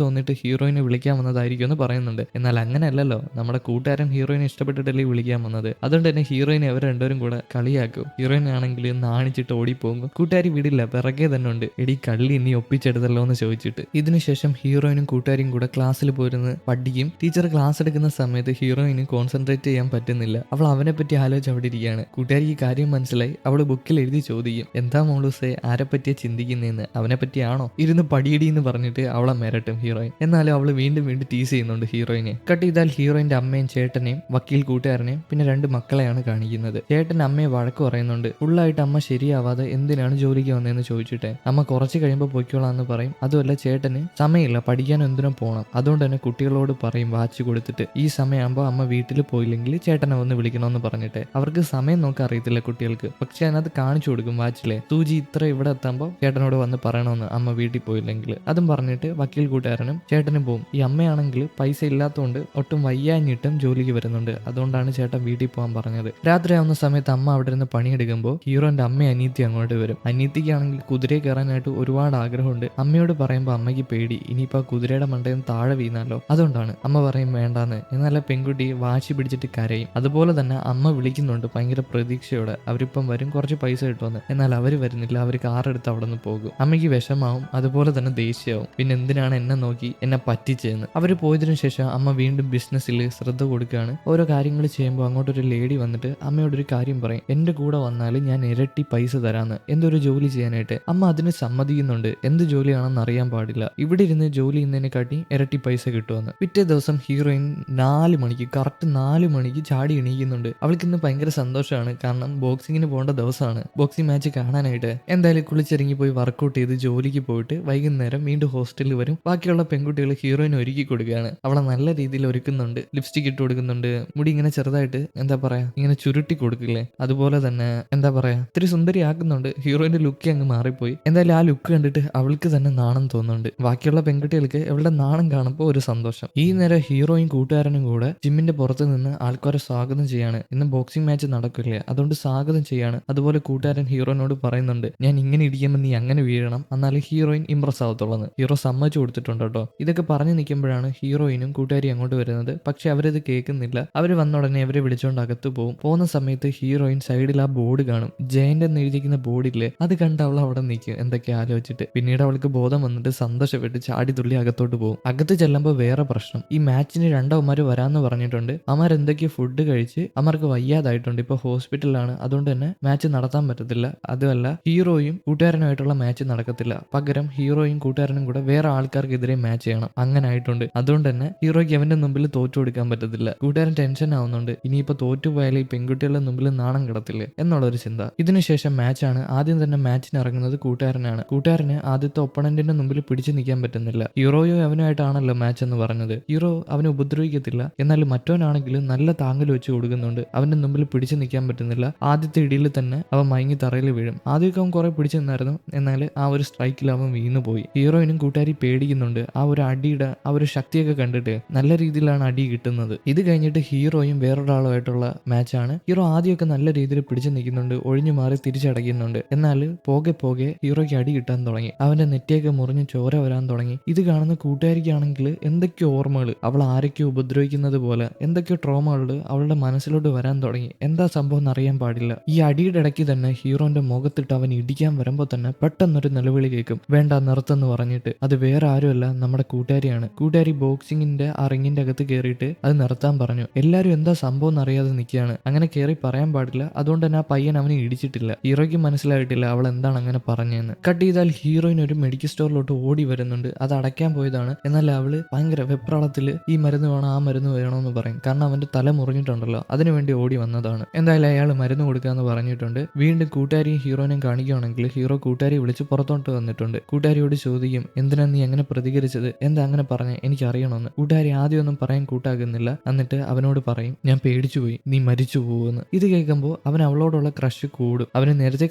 തോന്നിട്ട് ഹീറോയിനെ വിളിക്കാൻ വന്നതായിരിക്കും എന്ന് പറയുന്നുണ്ട്. എന്നാൽ അങ്ങനെയല്ലല്ലോ, നമ്മുടെ കൂട്ടുകാരൻ ഹീറോയിനെ ഇഷ്ടപ്പെട്ടിട്ടല്ലേ വിളിക്കാൻ വന്നത്. അതുകൊണ്ട് തന്നെ ഹീറോയിനെ അവർ രണ്ടുപേരും കൂടെ കളിയാക്കും. ഹീറോയിൻ ആണെങ്കിൽ നാണിച്ചിട്ട് ഓടിപ്പോകും. കൂട്ടുകാരി വിടില്ല, പിറകെ തന്നെ ഉണ്ട്. എടി കള്ളി നീ ഒപ്പിച്ചെടുത്തല്ലോ എന്ന് ചോദിച്ചിട്ട്. ഇതിനുശേഷം ഹീറോയിനും കൂട്ടുകാരിയും കൂടെ ക്ലാസ്സിൽ പോയിരുന്ന് പഠിക്കും. ടീച്ചർ ക്ലാസ് എടുക്കുന്ന സമയത്ത് ഹീറോയിന് കോൺസെൻട്രേറ്റ് ചെയ്യാൻ പറ്റുന്നില്ല. അവൾ അവനെ പറ്റി ആലോചിച്ച് അവിടെ ഇരിക്കുകയാണ്. കൂട്ടുകാരിക്ക് കാര്യം മനസ്സിലായി. അവൾ ബുക്കിൽ എഴുതി ചോദിക്കും, എന്താ മോളൂസേ ആരെ പറ്റിയാ ചിന്തിക്കുന്നതെന്ന്, അവനെ പറ്റിയാണോ? ഇരുന്ന് പടിയടി എന്ന് പറഞ്ഞിട്ട് അവളെ മിരട്ടും ഹീറോയിൻ. എന്നാലും അവൾ വീണ്ടും വീണ്ടും ടീസ് ചെയ്യുന്നുണ്ട് ഹീറോയിനെ. കട്ട് ചെയ്താൽ ഹീറോയിന്റെ അമ്മയും ചേട്ടനെയും വക്കീൽ കൂട്ടുകാരനെയും പിന്നെ 2 മക്കളെയാണ് കാണിക്കുന്നത്. ചേട്ടൻ അമ്മയെ വഴക്ക് പറയുന്നുണ്ട്. ഫുള്ളായിട്ട് അമ്മ ശരിയാവാതെ എന്തിനാണ് ജോലിക്ക് വന്നതെന്ന് ചോദിച്ചിട്ട് അമ്മ കുറച്ച് കഴിയുമ്പോൾ പൊയ്ക്കോളാന്ന് പറയും. അതുമല്ല ചേട്ടന് സമയമില്ല, പഠിക്കാനും എന്തിനോ പോകണം. അതുകൊണ്ട് തന്നെ കുട്ടികളോട് പറയും വാച്ച് കൊടുത്തിട്ട് ഈ സമയമാകുമ്പോൾ അമ്മ വീട്ടിൽ പോയില്ലെങ്കിൽ ചേട്ടനെ വന്ന് വിളിക്കണമെന്ന് പറഞ്ഞിട്ട്. അവർക്ക് സമയം നോക്കാൻ അറിയത്തില്ല കുട്ടികൾക്ക്, പക്ഷെ അതിനകത്ത് കാണിച്ചു കൊടുക്കും വാച്ചിലെ സൂചി ഇത്ര ഇവിടെ എത്തുമ്പോൾ ചേട്ടനോട് വന്ന് പറയണമെന്ന് അമ്മ വീട്ടിൽ പോയില്ലെങ്കിൽ. അതും പറഞ്ഞിട്ട് വക്കീൽ കൂട്ടുകാരനും ചേട്ടനും പോകും. ഈ അമ്മയാണെങ്കിൽ പൈസ ഇല്ലാത്തതുകൊണ്ട് ഒട്ടും വയ്യാഞ്ഞിട്ടും ജോലിക്ക് വരുന്നുണ്ട്. അതുകൊണ്ടാണ് ചേട്ടൻ വീട്ടിൽ പോകാൻ പറഞ്ഞത്. രാത്രി ആവുന്ന സമയത്ത് അമ്മ അവിടെ നിന്ന് പണിയെടുക്കുമ്പോൾ ഹീറോന്റെ അമ്മ അനീത്തി അങ്ങോട്ട് വരും. അനീത്തിക്കാണെങ്കിൽ കുതിരയെ കയറാനായിട്ട് ഒരുപാട് ആഗ്രഹമുണ്ട്. അമ്മയോട് പറയുമ്പോൾ അമ്മയ്ക്ക് പേടി, ഇനിയിപ്പോൾ കുതിരയുടെ മണ്ടയിൽ നിന്ന് താഴെ വീണാലോ. അതുകൊണ്ടാണ് അമ്മ പറയും വേണ്ടാന്ന്. എന്നാൽ പെൺകുട്ടി വാശി പിടിച്ചിട്ട് കരയും. അതുപോലെ തന്നെ അമ്മ വിളിക്കുന്നുണ്ട് ഭയങ്കര പ്രതീക്ഷയോടെ, അവരിപ്പം വരും, കുറച്ച് പൈസ കിട്ടുമെന്ന്. എന്നാൽ അവർ വരുന്നില്ല. അവർ കാറെടുത്ത് അവിടെ നിന്ന് പോകും. അമ്മയ്ക്ക് വിഷമാവും, അതുപോലെ തന്നെ ദേഷ്യമാവും. പിന്നെ എന്തിനാണ് എന്നെ നോക്കി എന്നെ പറ്റിച്ചതെന്ന്. അവർ പോയതിനു ശേഷം അമ്മ വീണ്ടും ബിസിനസ്സിൽ ശ്രദ്ധ കൊടുക്കുകയാണ്. ഓരോ കാര്യങ്ങൾ ചെയ്യുമ്പോൾ അങ്ങോട്ടൊരു ലേഡി വന്നിട്ട് അമ്മയോടൊരു കാര്യം പറയും, എന്റെ കൂടെ വന്നാൽ ഞാൻ ഇരട്ടി പൈസ തരാന്ന്, എന്തൊരു ജോലി ചെയ്യാനായിട്ട്. അമ്മ അതിന് സമ്മതിക്കുന്നുണ്ട്. എന്ത് ജോലിയാണെന്ന് അറിയാൻ പാടില്ല, ഇവിടെ ഇരുന്ന് ജോലി ചെയ്യുന്നതിനെക്കാട്ടി ഇരട്ടി പൈസ കിട്ടുമെന്ന്. പിറ്റേ ദിവസം ഹീറോയിൻ 4 മണിക്ക് കറക്റ്റ് 4 മണിക്ക് ചാടി എണീക്കുന്നുണ്ട്. അവൾക്ക് ഇന്ന് ഭയങ്കര സന്തോഷമാണ്. കാരണം ബോക്സിങ്ങിന് പോകേണ്ട ദിവസമാണ്, ബോക്സിംഗ് മാച്ച് കാണാനായിട്ട്. എന്തായാലും കുളിച്ചിറങ്ങി പോയി വർക്കൗട്ട് ചെയ്ത് ജോലിക്ക് പോയിട്ട് വൈകുന്നേരം വീണ്ടും ഹോസ്റ്റലിൽ വരും. ബാക്കിയുള്ള പെൺകുട്ടികൾ ഹീറോയിനെ ഒരുക്കി കൊടുക്കുകയാണ്. അവളെ നല്ല രീതിയിൽ ഒരുക്കുന്നുണ്ട്, ലിപ്സ്റ്റിക് ഇട്ട് കൊടുക്കുന്നുണ്ട്, മുടി ഇങ്ങനെ ചെറുതായിട്ട് എന്താ പറയാ ഇങ്ങനെ ചുരുട്ടി കൊടുക്കില്ലേ, അതുപോലെ തന്നെ എന്താ പറയാ ഇത്തിരി സുന്ദരി ആക്കുന്നുണ്ട്. ഹീറോയിന്റെ ലുക്ക് അങ്ങ് മാറിപ്പോയി. എന്തായാലും ആ ലുക്ക് കണ്ടിട്ട് അവൾക്ക് തന്നെ നാണം തോന്നുന്നുണ്ട്. ബാക്കിയുള്ള പെൺകുട്ടികൾക്ക് അവളുടെ നാണം കാണുമ്പോൾ ഒരു സന്തോഷം. ഈ നേരം ഹീറോയും കൂട്ടുകാരനും കൂടെ ജിമ്മിന്റെ പുറത്ത് നിന്ന് ആൾക്കാരെ സ്വാഗതം ചെയ്യാണ്. ഇന്ന് ബോക്സിംഗ് മാച്ച് നടക്കില്ലേ, അതുകൊണ്ട് സ്വാഗതം ചെയ്യാണ്. അതുപോലെ കൂട്ടുകാരൻ ഹീറോയിനോട് പറയുന്നുണ്ട്, ഞാൻ ഇങ്ങനെ ഇടിക്കുമ്പോൾ നീ അങ്ങനെ വീഴണം, എന്നാലും ഹീറോയിൻ ഇംപ്രസ് ആവത്തുള്ളൂ. ഹീറോ സമ്മതിച്ചു കൊടുത്തിട്ടുണ്ട് കേട്ടോ. ഇതൊക്കെ പറഞ്ഞു നിൽക്കുമ്പോഴാണ് ഹീറോയിനും കൂട്ടുകാരി അങ്ങോട്ട് വരുന്നത്. പക്ഷെ അവരത് കേൾക്കുന്നില്ല. അവർ വന്ന ഉടനെ അവരെ വിളിച്ചുകൊണ്ട് അകത്ത് പോകും. പോകുന്ന സമയത്ത് ഹീറോയിൻ സൈഡിൽ ആ ബോർഡ് കാണും, ജയന്റ് എന്ന് എഴുതിയിരിക്കുന്ന ബോർഡില്ലേ, അത് കണ്ട് അവൾ അവിടെ നിൽക്കും എന്തൊക്കെ ആലോചിച്ചിട്ട്. പിന്നീട് അവൾക്ക് ബോധം വന്നിട്ട് സന്തോഷപ്പെട്ട് ചാടി തുള്ളി അകത്തോട്ട് പോകും. അകത്ത് ചെല്ലുമ്പോൾ വേറെ പ്രശ്നം, ഈ മാച്ചിന് 2 അവന്മാര് വരാന്ന് പറഞ്ഞിട്ടുണ്ട്. അവന്മാർ എന്തൊക്കെയോ ഫുഡ് കഴിച്ച് അവർക്ക് വയ്യാതായിട്ടുണ്ട്, ഇപ്പൊ ഹോസ്പിറ്റലിലാണ്. അതുകൊണ്ട് തന്നെ മാച്ച് നടത്താൻ പറ്റത്തില്ല. അതുമല്ല ഹീറോയും കൂട്ടുകാരനുമായിട്ടുള്ള മാച്ച് നടക്കത്തില്ല. പകരം ഹീറോയും കൂട്ടുകാരനും കൂടെ വേറെ ആൾക്കാർക്കെതിരെ മാച്ച് ചെയ്യണം. അങ്ങനെ ആയിട്ടുണ്ട്. അതുകൊണ്ട് തന്നെ ഹീറോയ്ക്ക് അവന്റെ മുമ്പിൽ തോറ്റു കൊടുക്കാൻ പറ്റത്തില്ല. കൂട്ടുകാരൻ ടെൻഷൻ ആവുന്നുണ്ട്, ഇനിയിപ്പോ തോറ്റുപോയാൽ ഈ പെൺകുട്ടികളുടെ മുമ്പിൽ നാണം കിടത്തില്ലേ എന്നുള്ളൊരു ചിന്ത. ഇതിനുശേഷം മാച്ചാണ്. ആദ്യം തന്നെ മാച്ചിന് ഇറങ്ങുന്നത് കൂട്ടുകാരനാണ്. കൂട്ടുകാരന് ആദ്യത്തെ ഒപ്പണ ഓപ്പണന്റിന്റെ മുമ്പിൽ പിടിച്ചു നിൽക്കാൻ പറ്റുന്നില്ല. ഹീറോയോ അവനുമായിട്ടാണല്ലോ മാച്ച് എന്ന് പറഞ്ഞത്. ഹീറോ അവനെ ഉപദ്രവിക്കത്തില്ല, എന്നാൽ മറ്റവനാണെങ്കിൽ നല്ല താങ്ങൽ വെച്ച് കൊടുക്കുന്നുണ്ട്. അവന്റെ മുമ്പിൽ പിടിച്ചു നിൽക്കാൻ പറ്റുന്നില്ല. ആദ്യത്തെ ഇടിയിൽ തന്നെ അവൻ മയങ്ങി തറയിൽ വീഴും. ആദ്യമൊക്കെ അവൻ കുറെ പിടിച്ചു നിന്നായിരുന്നു, എന്നാൽ ആ ഒരു സ്ട്രൈക്കിൽ അവൻ വീണു പോയി. ഹീറോയിനും കൂട്ടുകാരി പേടിക്കുന്നുണ്ട്. ആ ഒരു അടിയുടെ ആ ഒരു ശക്തിയൊക്കെ കണ്ടിട്ട് നല്ല രീതിയിലാണ് അടി കിട്ടുന്നത്. ഇത് കഴിഞ്ഞിട്ട് ഹീറോയും വേറൊരാളുമായിട്ടുള്ള മാച്ചാണ്. ഹീറോ ആദ്യമൊക്കെ നല്ല രീതിയിൽ പിടിച്ചു നിൽക്കുന്നുണ്ട്, ഒഴിഞ്ഞു മാറി തിരിച്ചടയ്ക്കുന്നുണ്ട്. എന്നാൽ പോകെ പോകെ ഹീറോയ്ക്ക് അടി കിട്ടാൻ തുടങ്ങി. അവന്റെ നെറ്റിയൊക്കെ മുറിഞ്ഞ് ചോര വരാൻ തുടങ്ങി. ഇത് കാണുന്ന കൂട്ടുകാരിക്കാണെങ്കിൽ എന്തൊക്കെയോ ഓർമ്മകൾ, അവൾ ആരൊക്കെയോ ഉപദ്രവിക്കുന്നത് പോലെ എന്തൊക്കെയോ ട്രോമകൾ അവളുടെ മനസ്സിലോട്ട് വരാൻ തുടങ്ങി. എന്താ സംഭവം എന്നറിയാൻ പാടില്ല. ഈ അടിയുടെ ഇടയ്ക്ക് തന്നെ ഹീറോന്റെ മുഖത്തിട്ട് അവൻ ഇടിക്കാൻ വരുമ്പോൾ തന്നെ പെട്ടെന്നൊരു നിലവിളി കേൾക്കും, വേണ്ട നിർത്തുന്നു പറഞ്ഞിട്ട്. അത് വേറെ ആരുമല്ല, നമ്മുടെ കൂട്ടുകാരിയാണ്. കൂട്ടുകാരി ബോക്സിങ്ങിന്റെ ആ റിങ്ങിന്റെ അകത്ത് കയറിയിട്ട് അത് നിർത്താൻ പറഞ്ഞു. എല്ലാവരും എന്താ സംഭവം എന്നറിയാതെ നിൽക്കുകയാണ്. അങ്ങനെ കയറി പറയാൻ പാടില്ല, അതുകൊണ്ട് തന്നെ ആ പയ്യൻ അവനെ ഇടിച്ചിട്ടില്ല. ഹീറോയ്ക്ക് മനസ്സിലായിട്ടില്ല അവൾ എന്താണ് അങ്ങനെ പറഞ്ഞതെന്ന്. കട്ട് ചെയ്താൽ ഹീറോയിൻ ഒരു മെഡിക്കൽ സ്റ്റോറിലോട്ട് ഓടി വരുന്നുണ്ട്. അത് അടയ്ക്കാൻ പോയതാണ്. എന്നാൽ അവള് ഭയങ്കര വെപ്രാളത്തിൽ ഈ മരുന്ന് വേണം ആ മരുന്ന് വേണമെന്ന് പറയും. കാരണം അവന്റെ തല മുറിഞ്ഞിട്ടുണ്ടല്ലോ, അതിനുവേണ്ടി ഓടി വന്നതാണ്. എന്തായാലും അയാൾ മരുന്ന് കൊടുക്കാന്ന് പറഞ്ഞിട്ടുണ്ട്. വീണ്ടും കൂട്ടുകാരിയും ഹീറോനെയും കാണിക്കുകയാണെങ്കിൽ ഹീറോ കൂട്ടുകാരി വിളിച്ച് പുറത്തോട്ട് വന്നിട്ടുണ്ട്. കൂട്ടുകാരിയോട് ചോദിക്കും, എന്തിനാ നീ അങ്ങനെ പ്രതികരിച്ചത്, എന്താ അങ്ങനെ പറഞ്ഞേ, എനിക്ക് അറിയണമെന്ന്. കൂട്ടുകാരി ആദ്യമൊന്നും പറയാൻ കൂട്ടാകുന്നില്ല. എന്നിട്ട് അവനോട് പറയും, ഞാൻ പേടിച്ചുപോയി, നീ മരിച്ചു പോകുമെന്ന്. ഇത് കേൾക്കുമ്പോൾ അവൻ അവളോടുള്ള ക്രഷ് കൂടും. അവന് നേരത്തെ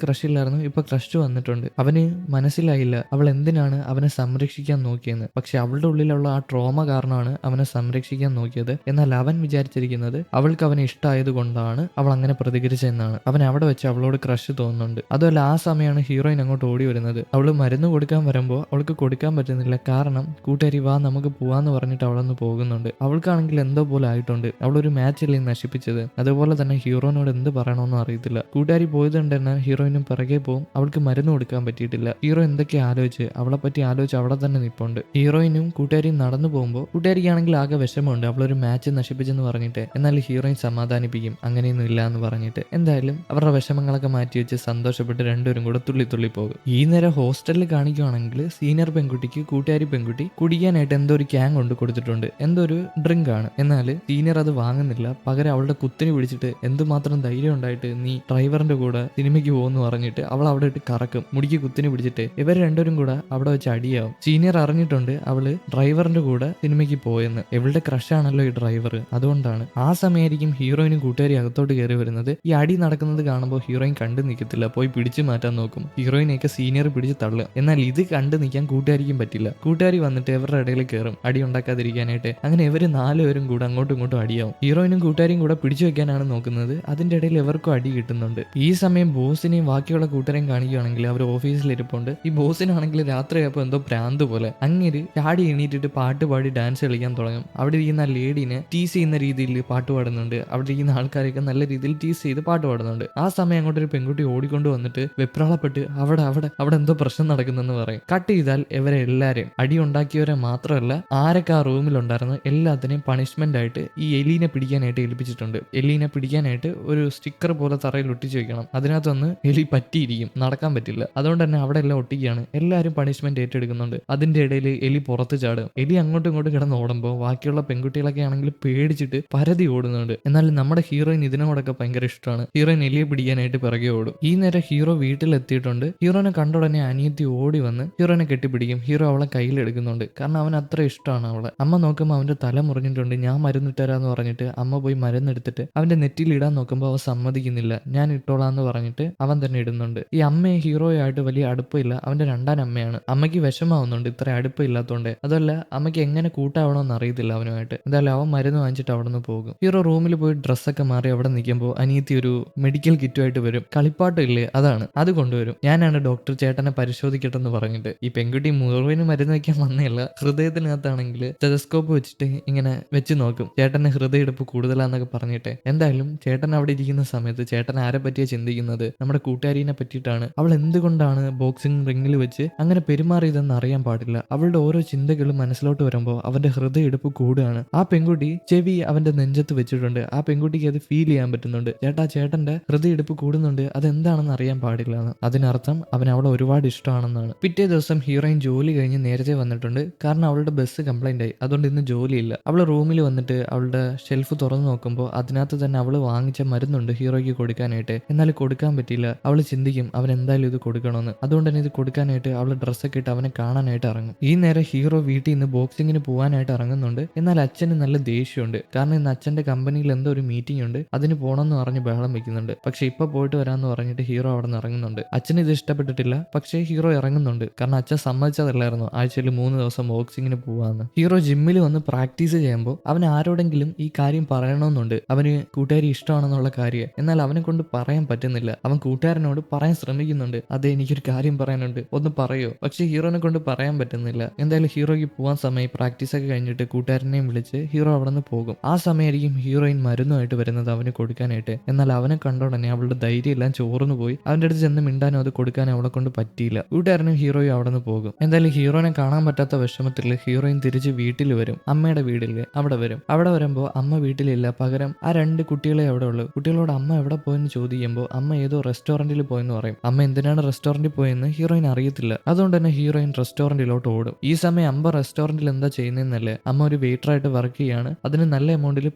ക്രഷ് ഇല്ലായിരുന്നു, ഇപ്പൊ ക്രഷ് വന്നിട്ടുണ്ട്. അവന് മനസ്സിലായില്ല അവൾ എന്തിനാണ് അവനെ സംരക്ഷിക്കാൻ നോക്കിയെന്ന്. പക്ഷെ അവളുടെ ഉള്ളിലുള്ള ആ ട്രോമ കാരണമാണ് അവനെ സംരക്ഷിക്കാൻ നോക്കിയത്. എന്നാൽ അവൻ വിചാരിച്ചിരിക്കുന്നത് അവൾക്ക് അവനെ ഇഷ്ടമായത് കൊണ്ടാണ് അവൾ അങ്ങനെ പ്രതികരിച്ചതെന്നാണ്. അവൻ അവിടെ വെച്ച് അവളോട് ക്രഷ് തോന്നുന്നുണ്ട്. അതുമല്ല ആ സമയമാണ് ഹീറോയിൻ അങ്ങോട്ട് ഓടി വരുന്നത്. അവള് മരുന്ന് കൊടുക്കാൻ വരുമ്പോൾ അവൾക്ക് കൊടുക്കാൻ പറ്റുന്നില്ല. കാരണം കൂട്ടുകാരി വാ നമുക്ക് പോവാന്ന് പറഞ്ഞിട്ട് അവളൊന്ന് പോകുന്നുണ്ട്. അവൾക്കാണെങ്കിൽ എന്തോ പോലെ ആയിട്ടുണ്ട്. അവളൊരു മാച്ചല്ലേ നശിപ്പിച്ചത്. അതുപോലെ തന്നെ ഹീറോയിനോട് എന്ത് പറയണമെന്നും അറിയത്തില്ല. കൂട്ടുകാരി പോയത് കൊണ്ട് തന്നെ ഹീറോയിനും പിറകെ പോകും. അവൾക്ക് മരുന്ന് കൊടുക്കാൻ പറ്റിയിട്ടില്ല. ഹീറോ എന്തൊക്കെ ആലോചിച്ച് അവളെ പറ്റി ആലോചിച്ച് അവിടെ തന്നെ നിൽപ്പുണ്ട്. ഹീറോയിനും കൂട്ടുകാരിയും നടന്നു പോകുമ്പോൾ കൂട്ടുകാരിക്കാണെങ്കിൽ ആകെ വിഷമമുണ്ട്, അവളൊരു മാച്ച് നശിപ്പിച്ചെന്ന് പറഞ്ഞിട്ട്. എന്നാൽ ഹീറോയിൻ സമാധാനിപ്പിക്കും, അങ്ങനെയൊന്നും ഇല്ല എന്ന് പറഞ്ഞിട്ട്. എന്തായാലും അവരുടെ വിഷമങ്ങളൊക്കെ മാറ്റി വെച്ച് സന്തോഷപ്പെട്ട് രണ്ടുപേരും കൂടെ തുള്ളി തുള്ളി പോകും. ഈ നേരം ഹോസ്റ്റലിൽ കാണിക്കുകയാണെങ്കിൽ സീനിയർ പെൺകുട്ടിക്ക് കൂട്ടുകാരി പെൺകുട്ടി കുടിക്കാനായിട്ട് എന്തോ ഒരു ക്യാൻ കൊണ്ട് കൊടുത്തിട്ടുണ്ട്. എന്തോ ഒരു ഡ്രിങ്ക് ആണ്. എന്നാൽ സീനിയർ അത് വാങ്ങുന്നില്ല. പകരം അവളുടെ കുത്തിന് പിടിച്ചിട്ട് എന്തുമാത്രം ധൈര്യം ഉണ്ടായിട്ട് നീ ഡ്രൈവറിന്റെ കൂടെ സിനിമയ്ക്ക് പോകുമെന്ന് പറഞ്ഞിട്ട് അവൾ അവിടെ ഇട്ട് കറക്കും. മുടിക്ക് കുത്തിന് പിടിച്ചിട്ട് ഇവർ രണ്ടുപേരും കൂടെ അവിടെ വെച്ച് അടിയാവും. സീനിയർ അറിഞ്ഞിട്ടുണ്ട് അവള് ഡ്രൈവറിന്റെ കൂടെ സിനിമയ്ക്ക് പോയെന്ന്. ഇവളുടെ ക്രഷാണല്ലോ ഈ ഡ്രൈവർ, അതുകൊണ്ടാണ്. ആ സമയമായിരിക്കും ഹീറോയിനും കൂട്ടുകാരി അകത്തോട്ട് കയറി വരുന്നത്. ഈ അടി നടക്കുന്നത് കാണുമ്പോൾ ഹീറോയിൻ കണ്ടു നിൽക്കത്തില്ല, പോയി പിടിച്ചു മാറ്റാൻ നോക്കും. ഹീറോയിനെയൊക്കെ സീനിയർ പിടിച്ച് തള്ളും. എന്നാൽ ഇത് കണ്ടു നിൽക്കാൻ കൂട്ടുകാരിക്കും പറ്റില്ല. കൂട്ടുകാരി വന്നിട്ട് ഇവരുടെ ഇടയിൽ കയറും അടി ഉണ്ടാക്കാതിരിക്കാനായിട്ട്. അങ്ങനെ ഇവര് നാലുപേരും കൂടെ അങ്ങോട്ടും ഇങ്ങോട്ടും അടിയാവും. ഹീറോയിനും കൂട്ടുകാരിയും കൂടെ പിടിച്ചു വെക്കാനാണ് നോക്കുന്നത്. അതിന്റെ ഇടയിൽ ഇവർക്കും അടി കിട്ടുന്നുണ്ട്. ഈ സമയം ബോസിനെയും ബാക്കിയുള്ള കൂട്ടുകാരെയും കാണിക്കുകയാണെങ്കിൽ അവർ ഓഫീസിലിരിപ്പുണ്ട്. ഈ ബോസിനാണെങ്കിൽ രാത്രിയായപ്പോൾ എന്തോ പ്രാന്ത് പോലെ അങ്ങേര് ചാടി എണീറ്റിട്ട് പാട്ട് പാടി ഡാൻസ് കളിക്കാൻ തുടങ്ങും. അവിടെ ഇരിക്കുന്ന ലേഡീനെ ടീസ് ചെയ്യുന്ന രീതിയിൽ പാട്ട് പാടുന്നുണ്ട്. അവിടെ ഇരിക്കുന്ന ആൾക്കാരൊക്കെ നല്ല രീതിയിൽ ടീസ് ചെയ്ത് പാട്ട് പാടുന്നുണ്ട്. ആ സമയം അങ്ങോട്ടൊരു പെൺകുട്ടി ഓടിക്കൊണ്ട് വന്നിട്ട് വെപ്രാളപ്പെട്ട് അവിടെ അവിടെ അവിടെ എന്തോ പ്രശ്നം നടക്കുന്നെന്ന് പറയും. കട്ട് ചെയ്താൽ ഇവരെ എല്ലാരെയും അടി ഉണ്ടാക്കിയവരെ മാത്രമല്ല ആരൊക്കെ ആ റൂമിലുണ്ടായിരുന്നു എല്ലാത്തിനെയും പണിഷ്മെന്റ് ആയിട്ട് ഈ എലീനെ പിടിക്കാനായിട്ട് ഏൽപ്പിച്ചിട്ടുണ്ട്. എലീനെ പിടിക്കാനായിട്ട് ഒരു സ്റ്റിക്കർ പോലെ തറയിൽ ഒട്ടിച്ചു വെക്കണം. അതിനകത്തൊന്ന് എലി പറ്റിയിരിക്കും, നടക്കാൻ പറ്റില്ല. അതുകൊണ്ട് തന്നെ അവിടെ എല്ലാം ഒട്ടിക്കുകയാണ്. എല്ലാവരും പണിഷ്മെന്റ് ഏറ്റെടുക്കുന്നുണ്ട്. അതിന്റെ ഇടയിൽ എലി പുറത്ത് ചാടും. എലി അങ്ങോട്ടും ഇങ്ങോട്ടും കിടന്ന് ഓടുമ്പോൾ ബാക്കിയുള്ള പെൺകുട്ടികളൊക്കെ ആണെങ്കിൽ പേടിച്ചിട്ട് പരതി ഓടുന്നുണ്ട്. എന്നാൽ നമ്മുടെ ഹീറോയിൻ ഇതിനോടൊക്കെ ഭയങ്കര ഇഷ്ടമാണ്. ഹീറോയിൻ എലിയെ പിടിക്കാനായിട്ട് പിറകെ ഓടും. ഈ നേരം ഹീറോ വീട്ടിലെത്തിയിട്ടുണ്ട്. ഹീറോനെ കണ്ട ഉടനെ അനിയത്തി ഓടി വന്ന് ഹീറോനെ കെട്ടിപ്പിടിക്കും. ഹീറോ അവളെ കയ്യിലെടുക്കുന്നുണ്ട്. കാരണം അവൻ അത്ര ഇഷ്ടമാണ് അവളെ. അമ്മ നോക്കുമ്പോൾ അവന്റെ തല മുറിഞ്ഞിട്ടുണ്ട്. ഞാൻ മരുന്നിട്ടരാന്ന് പറഞ്ഞിട്ട് അമ്മ പോയി മരുന്നെടുത്തിട്ട് അവന്റെ നെറ്റിയിൽ ഇടാൻ നോക്കുമ്പോൾ അവൻ സമ്മതിക്കുന്നില്ല. ഞാൻ ഇട്ടോളാന്ന് പറഞ്ഞിട്ട് അവൻ തന്നെ ഇടുന്നുണ്ട്. ഈ അമ്മയെ ഹീറോയായിട്ട് വലിയ അടുപ്പമില്ല, അവന്റെ രണ്ടാം അമ്മയാണ്. അമ്മയ്ക്ക് വിഷമാവുന്നുണ്ട് ഇത്ര അടുപ്പമില്ലാത്തതുകൊണ്ട്. അതല്ല അമ്മയ്ക്ക് എങ്ങനെ കൂട്ടാവണമെന്ന് അറിയത്തില്ല അവനുമായിട്ട്. എന്തായാലും അവൻ മരുന്ന് വാങ്ങിച്ചിട്ട് അവിടെ നിന്ന് പോകും. ഹീറോ റൂമിൽ പോയി ഡ്രസ്സൊക്കെ മാറി അവിടെ നിൽക്കുമ്പോൾ അനിയത്തി ഒരു മെഡിക്കൽ കിറ്റുമായിട്ട് വരും. കളിപ്പാട്ടില്ലേ അതാണ്, അത് കൊണ്ടുവരും. ഞാനാണ് ഡോക്ടർ, ചേട്ടനെ പരിശോധിക്കട്ടെ എന്ന് പറഞ്ഞിട്ട്. ഈ പെൺകുട്ടി മുഴുവനും മരുന്ന് വയ്ക്കാൻ വന്നതല്ല, ഹൃദയത്തിനകത്താണെങ്കിൽ ടെലസ്കോപ്പ് വെച്ചിട്ട് ഇങ്ങനെ വെച്ച് നോക്കും. ചേട്ടന് ഹൃദയമെടുപ്പ് കൂടുതലാന്നൊക്കെ പറഞ്ഞിട്ട്. എന്തായാലും ചേട്ടൻ അവിടെ ഇരിക്കുന്ന സമയത്ത് ചേട്ടൻ ആരെ പറ്റിയാ ചിന്തിക്കുന്നത്, നമ്മുടെ കൂട്ടുകാരിനെ പറ്റിയിട്ടാണ്. അവൾ എന്തുകൊണ്ടാണ് ബോക്സിംഗ് റിംഗിൽ വെച്ച് അങ്ങനെ പെരുമാറിയതെന്ന് അറിയാൻ പാടില്ല. അവളുടെ ഓരോ ചിന്തകളും മനസ്സിലോട്ട് വരുമ്പോൾ അവന്റെ ഹൃദയമെടുപ്പ് കൂടുകയാണ്. ആ പെൺകുട്ടി ചെവി അവന്റെ നെഞ്ചത്ത് വെച്ചിട്ടുണ്ട്. ആ പെൺകുട്ടിക്ക് അത് ഫീൽ ചെയ്യാൻ പറ്റുന്നുണ്ട്. ചേട്ടന്റെ ഹൃദയമെടുപ്പ് കൂടുന്നുണ്ട്, അതെന്താണെന്ന് അറിയാൻ പാടില്ല എന്ന്. അതിനർത്ഥം അവൻ അവളെ ഒരുപാട് ഇഷ്ടമാണെന്നാണ്. പിറ്റേ ദിവസം ഹീറോയിൻ ജോലി കഴിഞ്ഞ് നേരത്തെ വന്നിട്ടുണ്ട്. കാരണം അവളുടെ ബസ് കംപ്ലൈന്റ് ആയി, അതുകൊണ്ട് ഇന്ന് ജോലിയില്ല. അവള് റൂമിൽ വന്നിട്ട് അവളുടെ ഷെൽഫ് തുറന്നു നോക്കുമ്പോൾ അതിനകത്ത് തന്നെ അവള് വാങ്ങിച്ച മരുന്നുണ്ട് ഹീറോയ്ക്ക് കൊടുക്കാനായിട്ട്. എന്നാൽ കൊടുക്കാൻ പറ്റിയില്ല. അവള് ചിന്തിക്കും അവൻ എന്തായാലും ഇത് കൊടുക്കണമെന്ന്. അതുകൊണ്ട് തന്നെ ഇത് കൊടുക്കാനായിട്ട് അവള് ഡ്രസ്സൊക്കെ ഇട്ട് അവനെ കാണാനായിട്ട് ഇറങ്ങും. ഈ നേരം ഹീറോ വീട്ടിൽ നിന്ന് ബോക്സിങ്ങിന് പോകാനായിട്ട് ഇറങ്ങുന്നുണ്ട്. എന്നാൽ അച്ഛന് നല്ല ദേഷ്യമുണ്ട്. കാരണം ഇന്ന് അച്ഛന്റെ കമ്പനിയിൽ എന്തോ ഒരു മീറ്റിംഗ് ഉണ്ട്, അതിന് പോകണമെന്ന് പറഞ്ഞ് ബഹളം വെക്കുന്നുണ്ട്. പക്ഷെ ഇപ്പൊ പോയിട്ട് വരാമെന്ന് പറഞ്ഞിട്ട് ഹീറോ അവിടെ നിന്ന് ഇറങ്ങുന്നുണ്ട്. അച്ഛന് ഇത് ഇഷ്ടപ്പെട്ടിട്ടില്ല. പക്ഷേ ഹീറോ ഇറങ്ങുന്നുണ്ട്. കാരണം അച്ഛൻ സമ്മതിച്ചതല്ലായിരുന്നു ആഴ്ചയിൽ 3 ദിവസം ബോക്സിങ്ങിന് പോവാന്ന്. ഹീറോ ജിമ്മിൽ വന്ന് പ്രാക്ടീസ് ചെയ്യുമ്പോൾ അവൻ ആരോടെങ്കിലും ഈ കാര്യം പറയണമെന്നുണ്ട്, അവന് കൂട്ടുകാരി ഇഷ്ടമാണെന്നുള്ള കാര്യം. എന്നാൽ അവനെ കൊണ്ട് പറയാൻ പറ്റുന്നില്ല. അവൻ കൂട്ടുകാരനോട് പറയാൻ ശ്രമിക്കുന്നുണ്ട്, അതെ എനിക്കൊരു കാര്യം പറയാനുണ്ട്, ഒന്ന് പറയോ. പക്ഷെ ഹീറോനെ കൊണ്ട് പറയാൻ പറ്റുന്നില്ല. എന്തായാലും ഹീറോയ്ക്ക് പോകാൻ സമയം പ്രാക്ടീസൊക്കെ കഴിഞ്ഞിട്ട് കൂട്ടുകാരനെയും വിളിച്ച് ഹീറോ അവിടെ നിന്ന് പോകും. ആ സമയമായിരിക്കും ഹീറോയിൻ മരുന്നുമായിട്ട് വരുന്നത് അവന് കൊടുക്കാനായിട്ട്. എന്നാൽ അവനെ കണ്ട ഉടനെ അവളുടെ ധൈര്യം എല്ലാം ചോർന്നു പോയി. അവന്റെ അടുത്ത് ചെന്ന് മിണ്ടാനോ അത് കൊടുക്കാനോ അവളെ കൊണ്ട് പറ്റിയില്ല. കൂട്ടുകാരനും ഹീറോയും അവിടെ നിന്ന് പോകും. എന്തായാലും ഹീറോനെ കാണാൻ പറ്റാത്ത വിഷമത്തിൽ ഹീറോയിൻ തിരിച്ച് വീട്ടിൽ വരും. അമ്മയുടെ വീട്ടില് അവിടെ വരും. അവിടെ വരുമ്പോൾ അമ്മ വീട്ടിലില്ല. പകരം ആ 2 കുട്ടികളെ അവിടെ ഉള്ളു. കുട്ടികളോട് അമ്മ എവിടെ പോയെന്ന് ചോദിക്കുമ്പോൾ അമ്മ ഏതോ റെസ്റ്റോറന്റിൽ പോയെന്ന് പറയും. അമ്മ എന്തിനാണ് റെസ്റ്റോറന്റിൽ പോയെന്ന് ഹീറോയിൻ അറിയത്തില്ല. അതുകൊണ്ട് തന്നെ ഹീറോയിൻ റെസ്റ്റോറന്റിലോട്ട് ഓടും. ഈ സമയം അമ്മ റെസ്റ്റോറന്റിൽ എന്താ ചെയ്യുന്നതെന്നല്ലേ, അമ്മ ഒരു വെയിറ്ററായിട്ട് വർക്ക് ചെയ്യാണ്. അതിന് നല്ല എമൗണ്ടിൽ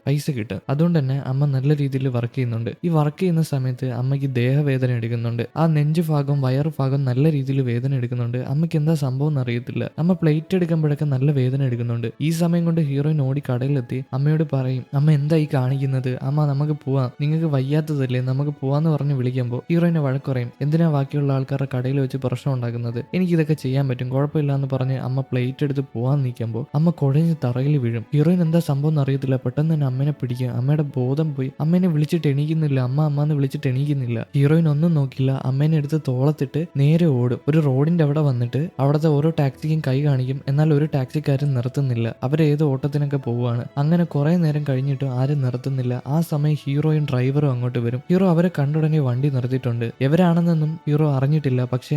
പൈസ കിട്ടും. അതുകൊണ്ട് തന്നെ അമ്മ നല്ല രീതിയിൽ വർക്ക് ചെയ്യുന്നുണ്ട്. ഈ വർക്ക് ചെയ്യുന്ന സമയത്ത് അമ്മയ്ക്ക് ദേഹവേദന എടുക്കുന്നുണ്ട്. ആ നെഞ്ചു ഭാഗം വയറു ഭാഗം നല്ല രീതിയിൽ വേദന എടുക്കുന്നുണ്ട്. അമ്മയ്ക്ക് എന്താ സംഭവം എന്ന് അറിയത്തില്ല. അമ്മ പ്ലേറ്റ് എടുക്കുമ്പോഴൊക്കെ നല്ല വേദന എടുക്കുന്നുണ്ട്. ഈ സമയം കൊണ്ട് ഹീറോയിൻ ഓടി കടയിലെത്തി അമ്മയോട് പറയും, അമ്മ എന്താ ഈ കാണിക്കുന്നത്, അമ്മ നമുക്ക് പോവാം, നിങ്ങൾക്ക് വയ്യാത്തതല്ലേ, നമുക്ക് പോവാന്ന് പറഞ്ഞ് വിളിക്കുമ്പോൾ ഹീറോയിനെ വഴക്ക് പറയും, എന്തിനാ ബാക്കിയുള്ള ആൾക്കാരുടെ കടയിൽ വെച്ച് പ്രശ്നം ഉണ്ടാക്കുന്നത്, എനിക്കിതൊക്കെ ചെയ്യാൻ പറ്റും, കുഴപ്പമില്ല എന്ന് പറഞ്ഞ് അമ്മ പ്ലേറ്റ് എടുത്ത് പോവാൻ നിൽക്കുമ്പോൾ അമ്മ കുഴഞ്ഞ് തറയിൽ വീഴും. ഹീറോയിൻ എന്താ സംഭവം എന്ന് അറിയത്തില്ല. പെട്ടെന്ന് തന്നെ അമ്മേനെ പിടിക്കും. അമ്മയുടെ ബോധം പോയി. അമ്മേനെ വിളിച്ചിട്ട് എണീക്കുന്നില്ല. അമ്മ എന്ന് വിളിച്ചിട്ട് എണീക്കുന്നില്ല. ഹീറോയിൻ ഒന്നും നോക്കില്ല. അമ്മേനെ എടുത്ത് തോളത്തിട്ട് നേരെ ഓടും. ഒരു റോഡിന്റെ അവിടെ വന്നിട്ട് അവിടുത്തെ ഓരോ ടാക്സിക്കും കൈ കാണിക്കും. എന്നാൽ ഒരു ടാക്സിക്കാരും നിർത്തുന്നില്ല. അവരേത് ഓട്ടത്തിനൊക്കെ പോവുകയാണ്. അങ്ങനെ കുറെ നേരം കഴിഞ്ഞിട്ടും ആരും നിർത്തുന്നില്ല. ആ സമയം ഹീറോയും ഡ്രൈവറും അങ്ങോട്ട് വരും. ഹീറോ അവരെ കണ്ടുടനെ വണ്ടി നിർത്തിയിട്ടുണ്ട്. എവരാണെന്നൊന്നും ഹീറോ അറിഞ്ഞിട്ടില്ല. പക്ഷെ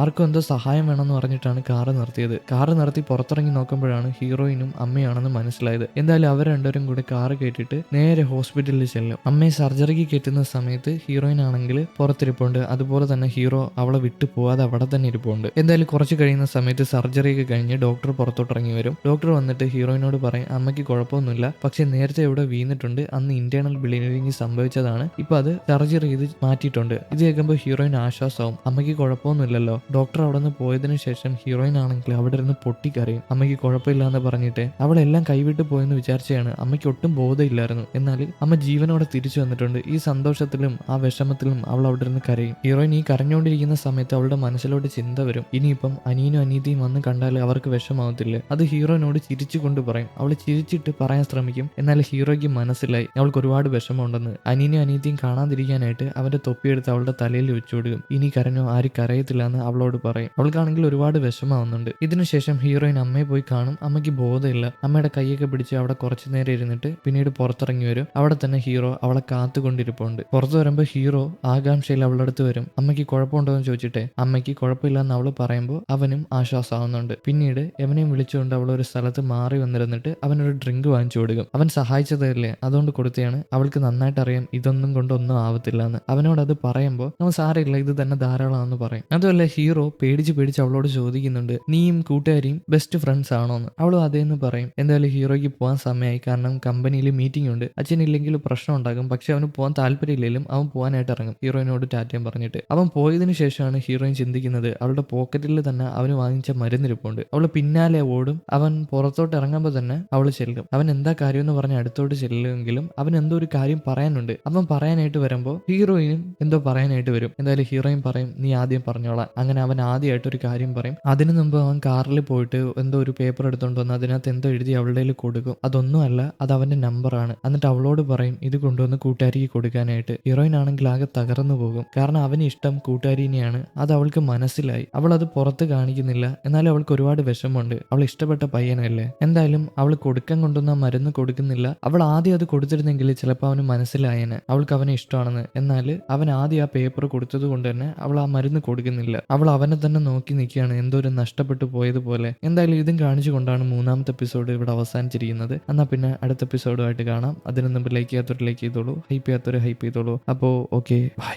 ആർക്കും എന്തോ സഹായം വേണമെന്ന് പറഞ്ഞിട്ടാണ് കാറ് നിർത്തിയത്. കാറ് നിർത്തി പുറത്തിറങ്ങി നോക്കുമ്പോഴാണ് ഹീറോയിനും അമ്മയാണെന്ന് മനസ്സിലായത്. എന്തായാലും അവർ രണ്ടുപേരും കൂടി കാറ് കയറ്റിട്ട് നേരെ ഹോസ്പിറ്റലിൽ ചെല്ലും. അമ്മയെ സർജറിക്ക് കയറ്റുന്ന സമയത്ത് ഹീറോയിൻ ആണെങ്കിൽ പുറത്തിരിപ്പുണ്ട്. അതുപോലെ തന്നെ ഹീറോ അവളെ വിട്ടു പോവാതെ അവിടെ തന്നെ ഇരിപ്പുണ്ട്. എന്തായാലും കുറച്ച് കഴിയുന്ന സമയത്ത് സർജറിയൊക്കെ കഴിഞ്ഞ് ഡോക്ടർ പുറത്തോട്ടിറങ്ങി വരും. ഡോക്ടർ വന്നിട്ട് ഹീറോയിനോട് പറയും, അമ്മയ്ക്ക് കുഴപ്പമൊന്നുമില്ല, പക്ഷെ നേരത്തെ ഇവിടെ വീണിട്ടുണ്ട്, അന്ന് ഇന്റേണൽ ബ്ലീഡിങ് സംഭവിച്ചതാണ്, ഇപ്പൊ അത് സർജറി ചെയ്ത് മാറ്റിയിട്ടുണ്ട്. ഇത് കേൾക്കുമ്പോൾ ഹീറോയിൻ ആശ്വാസമാവും. അമ്മയ്ക്ക് കുഴപ്പമൊന്നുമില്ലല്ലോ. ഡോക്ടർ അവിടെ നിന്ന് പോയതിനു ശേഷം ഹീറോയിൻ ആണെങ്കിൽ അവിടെ ഇരുന്ന് പൊട്ടിക്കരയും. അമ്മയ്ക്ക് കുഴപ്പമില്ല എന്ന് പറഞ്ഞിട്ട് അവളെല്ലാം കൈവിട്ട് പോയെന്ന് വിചാരിച്ചാണ്. അമ്മയ്ക്ക് ഒട്ടും ബോധമില്ലായിരുന്നു. എന്നാൽ അമ്മ ജീവനോടെ തിരിച്ചു വന്നിട്ടുണ്ട്. ഈ സന്തോഷത്തിലും ആ വിഷമത്തിലും അവൾ അവിടെ ഇരുന്ന് കരയും. ഹീറോയിൻ ഈ കരഞ്ഞുകൊണ്ടിരിക്കുന്ന സമയത്ത് അവളുടെ മനസ്സിലോട്ട് ചിന്ത വരും, ഇനിയിപ്പം അനിയനും അനീതിയും വന്ന് കണ്ടാൽ അവർക്ക് വിഷമാവത്തില്ലേ. അത് ഹീറോയിനോട് ചിരിച്ചു കൊണ്ട് പറയും. അവൾ ചിരിച്ചിട്ട് പറയാൻ ശ്രമിക്കും. എന്നാൽ ഹീറോയ്ക്ക് മനസ്സിലായി അവൾക്ക് ഒരുപാട് വിഷമമുണ്ടെന്ന്. അനിയനും അനീതിയും കാണാതിരിക്കാനായിട്ട് അവന്റെ തൊപ്പിയെടുത്ത് അവളുടെ തലയിൽ വെച്ചു കൊടുക്കും. ഇനി കരഞ്ഞോ ആരും കരയത്തില്ല എന്ന് അവളോട് പറയും. അവൾക്കാണെങ്കിൽ ഒരുപാട് വിഷമാവുന്നുണ്ട്. ഇതിനുശേഷം ഹീറോയിൻ അമ്മയെ പോയി കാണും. അമ്മയ്ക്ക് ബോധമില്ല. അമ്മയുടെ കൈയൊക്കെ പിടിച്ച് അവിടെ കുറച്ചു നേരം ഇരുന്നിട്ട് പിന്നീട് പുറത്തിറങ്ങി വരും. അവിടെ തന്നെ ഹീറോ അവളെ കാത്തുകൊണ്ടിരിപ്പുണ്ട്. പുറത്തു വരുമ്പോൾ ഹീറോ ആകാംക്ഷയിൽ അവളുടെ അടുത്ത് വരും. അമ്മയ്ക്ക് കുഴപ്പമുണ്ടോ എന്ന് ചോദിച്ചിട്ട് അമ്മയ്ക്ക് കുഴപ്പമില്ല എന്ന് അവൾ പറയുമ്പോൾ അവനും ആശ്വാസമാവുന്നുണ്ട്. പിന്നീട് എവനെയും വിളിച്ചുകൊണ്ട് അവൾ ഒരു സ്ഥലത്ത് മാറി വന്നിരുന്നിട്ട് അവനൊരു ഡ്രിങ്ക് വാങ്ങിച്ചു കൊടുക്കും. അവൻ സഹായിച്ചതല്ലേ, അതുകൊണ്ട് കൊടുത്തതാണ്. അവൾക്ക് നന്നായിട്ട് അറിയാം ഇതൊന്നും കൊണ്ടൊന്നും ആവത്തില്ല എന്ന്. അവനോട് അത് പറയുമ്പോൾ നമ്മൾ സാരമില്ല, ഇത് തന്നെ ധാരാളമാണെന്ന് പറയും. അതുമല്ല ഹീറോ പേടിച്ച് അവളോട് ചോദിക്കുന്നുണ്ട്, നീയും കൂട്ടുകാരിയും ബെസ്റ്റ് ഫ്രണ്ട്സ് ആണോന്ന്. അവളും അതേന്ന് പറയും. എന്തായാലും ഹീറോയ്ക്ക് പോകാൻ സമയമായി. കാരണം കമ്പനിയിൽ മീറ്റിംഗ് ഉണ്ട്. അച്ഛനില്ലെങ്കിൽ പ്രശ്നം ഉണ്ടാകും. പക്ഷെ അവന് പോകാൻ താല്പര്യമില്ലെങ്കിലും അവൻ പോകാനായിട്ട് ഇറങ്ങും ഹീറോയിനോട് ടാറ്റയും പറഞ്ഞിട്ട്. അവൻ പോയതിനു ശേഷമാണ് ഹീറോയിൻ ചിന്തിക്കുന്നത് അവളുടെ പോക്കറ്റിൽ തന്നെ അവന് വാങ്ങിച്ച മരുന്നിരിപ്പുണ്ട്. അവള് പിന്നാലെ ഓടും. അവൻ പുറത്തോട്ട് ഇറങ്ങുമ്പോൾ തന്നെ അവൾ ചെല്ലും. അവൻ എന്താ കാര്യം എന്ന് പറഞ്ഞ് അടുത്തോട്ട് ചെല്ലുമെങ്കിലും അവൻ എന്തോ ഒരു കാര്യം പറയാനുണ്ട്. അവൻ പറയാനായിട്ട് വരുമ്പോൾ ഹീറോയിനും എന്തോ പറയാനായിട്ട് വരും. എന്തായാലും ഹീറോയിൻ പറയും, നീ ആദ്യം പറഞ്ഞോളാം. അങ്ങനെ അവൻ ആദ്യമായിട്ട് ഒരു കാര്യം പറയും. അതിനു മുമ്പ് അവൻ കാറിൽ പോയിട്ട് എന്തോ ഒരു പേപ്പർ എടുത്തോണ്ട് വന്ന് അതിനകത്ത് എന്തോ എഴുതി അവളുടെ കയ്യിൽ കൊടുക്കും. അതൊന്നുമല്ല, അത് അവന്റെ നമ്പറാണ്. എന്നിട്ട് അവളോട് പറയും ഇത് കൊണ്ടുവന്ന് കൂട്ടുകാരിക്ക് കൊടുക്കാനായിട്ട്. ഹീറോയിൻ ആണെങ്കിൽ ആകെ തകർന്നു പോകും. കാരണം അവന് ഇഷ്ടം കൂട്ടുകാരിനെയാണ്. അത് അവൾക്ക് മനസ്സിലായി. അവൾ അത് പുറത്ത് കാണിക്കുന്നില്ല. എന്നാലും അവൾക്ക് ഒരുപാട് വിഷമമുണ്ട്. അവൾ ഇഷ്ടപ്പെട്ട പയ്യനല്ലേ. എന്തായാലും അവൾ കൊടുക്കാൻ കൊണ്ടുവന്ന മരുന്ന് കൊടുക്കുന്നില്ല. അവൾ ആദ്യം അത് കൊടുത്തിരുന്നെങ്കിൽ ചിലപ്പോൾ അവന് മനസ്സിലായേനെ അവൾക്ക് അവനെ ഇഷ്ടമാണെന്ന്. എന്നാൽ അവൻ ആദ്യം ആ പേപ്പർ കൊടുത്തത് കൊണ്ട് തന്നെ അവൾ ആ മരുന്ന് കൊടുക്കുന്നില്ല. അവൾ അവനെ തന്നെ നോക്കി നിൽക്കുകയാണ്, എന്തോ ഒരു നഷ്ടപ്പെട്ടു പോയതുപോലെ. എന്തായാലും ഇതും കാണിച്ചുകൊണ്ടാണ് 3ാമത്തെ എപ്പിസോഡ് ഇവിടെ അവസാനിച്ചിരിക്കുന്നത്. എന്നാൽ പിന്നെ അടുത്ത എപ്പിസോഡുമായിട്ട് കാണാം. അതിന് മുമ്പ് ലൈക്ക് ചെയ്യാത്തവർ ലൈക്ക് ചെയ്തോളൂ, ഹൈപ്പ് ചെയ്യാത്തവർ ഹൈപ്പ് ചെയ്തോളൂ. അപ്പോൾ ഓക്കെ, ബൈ.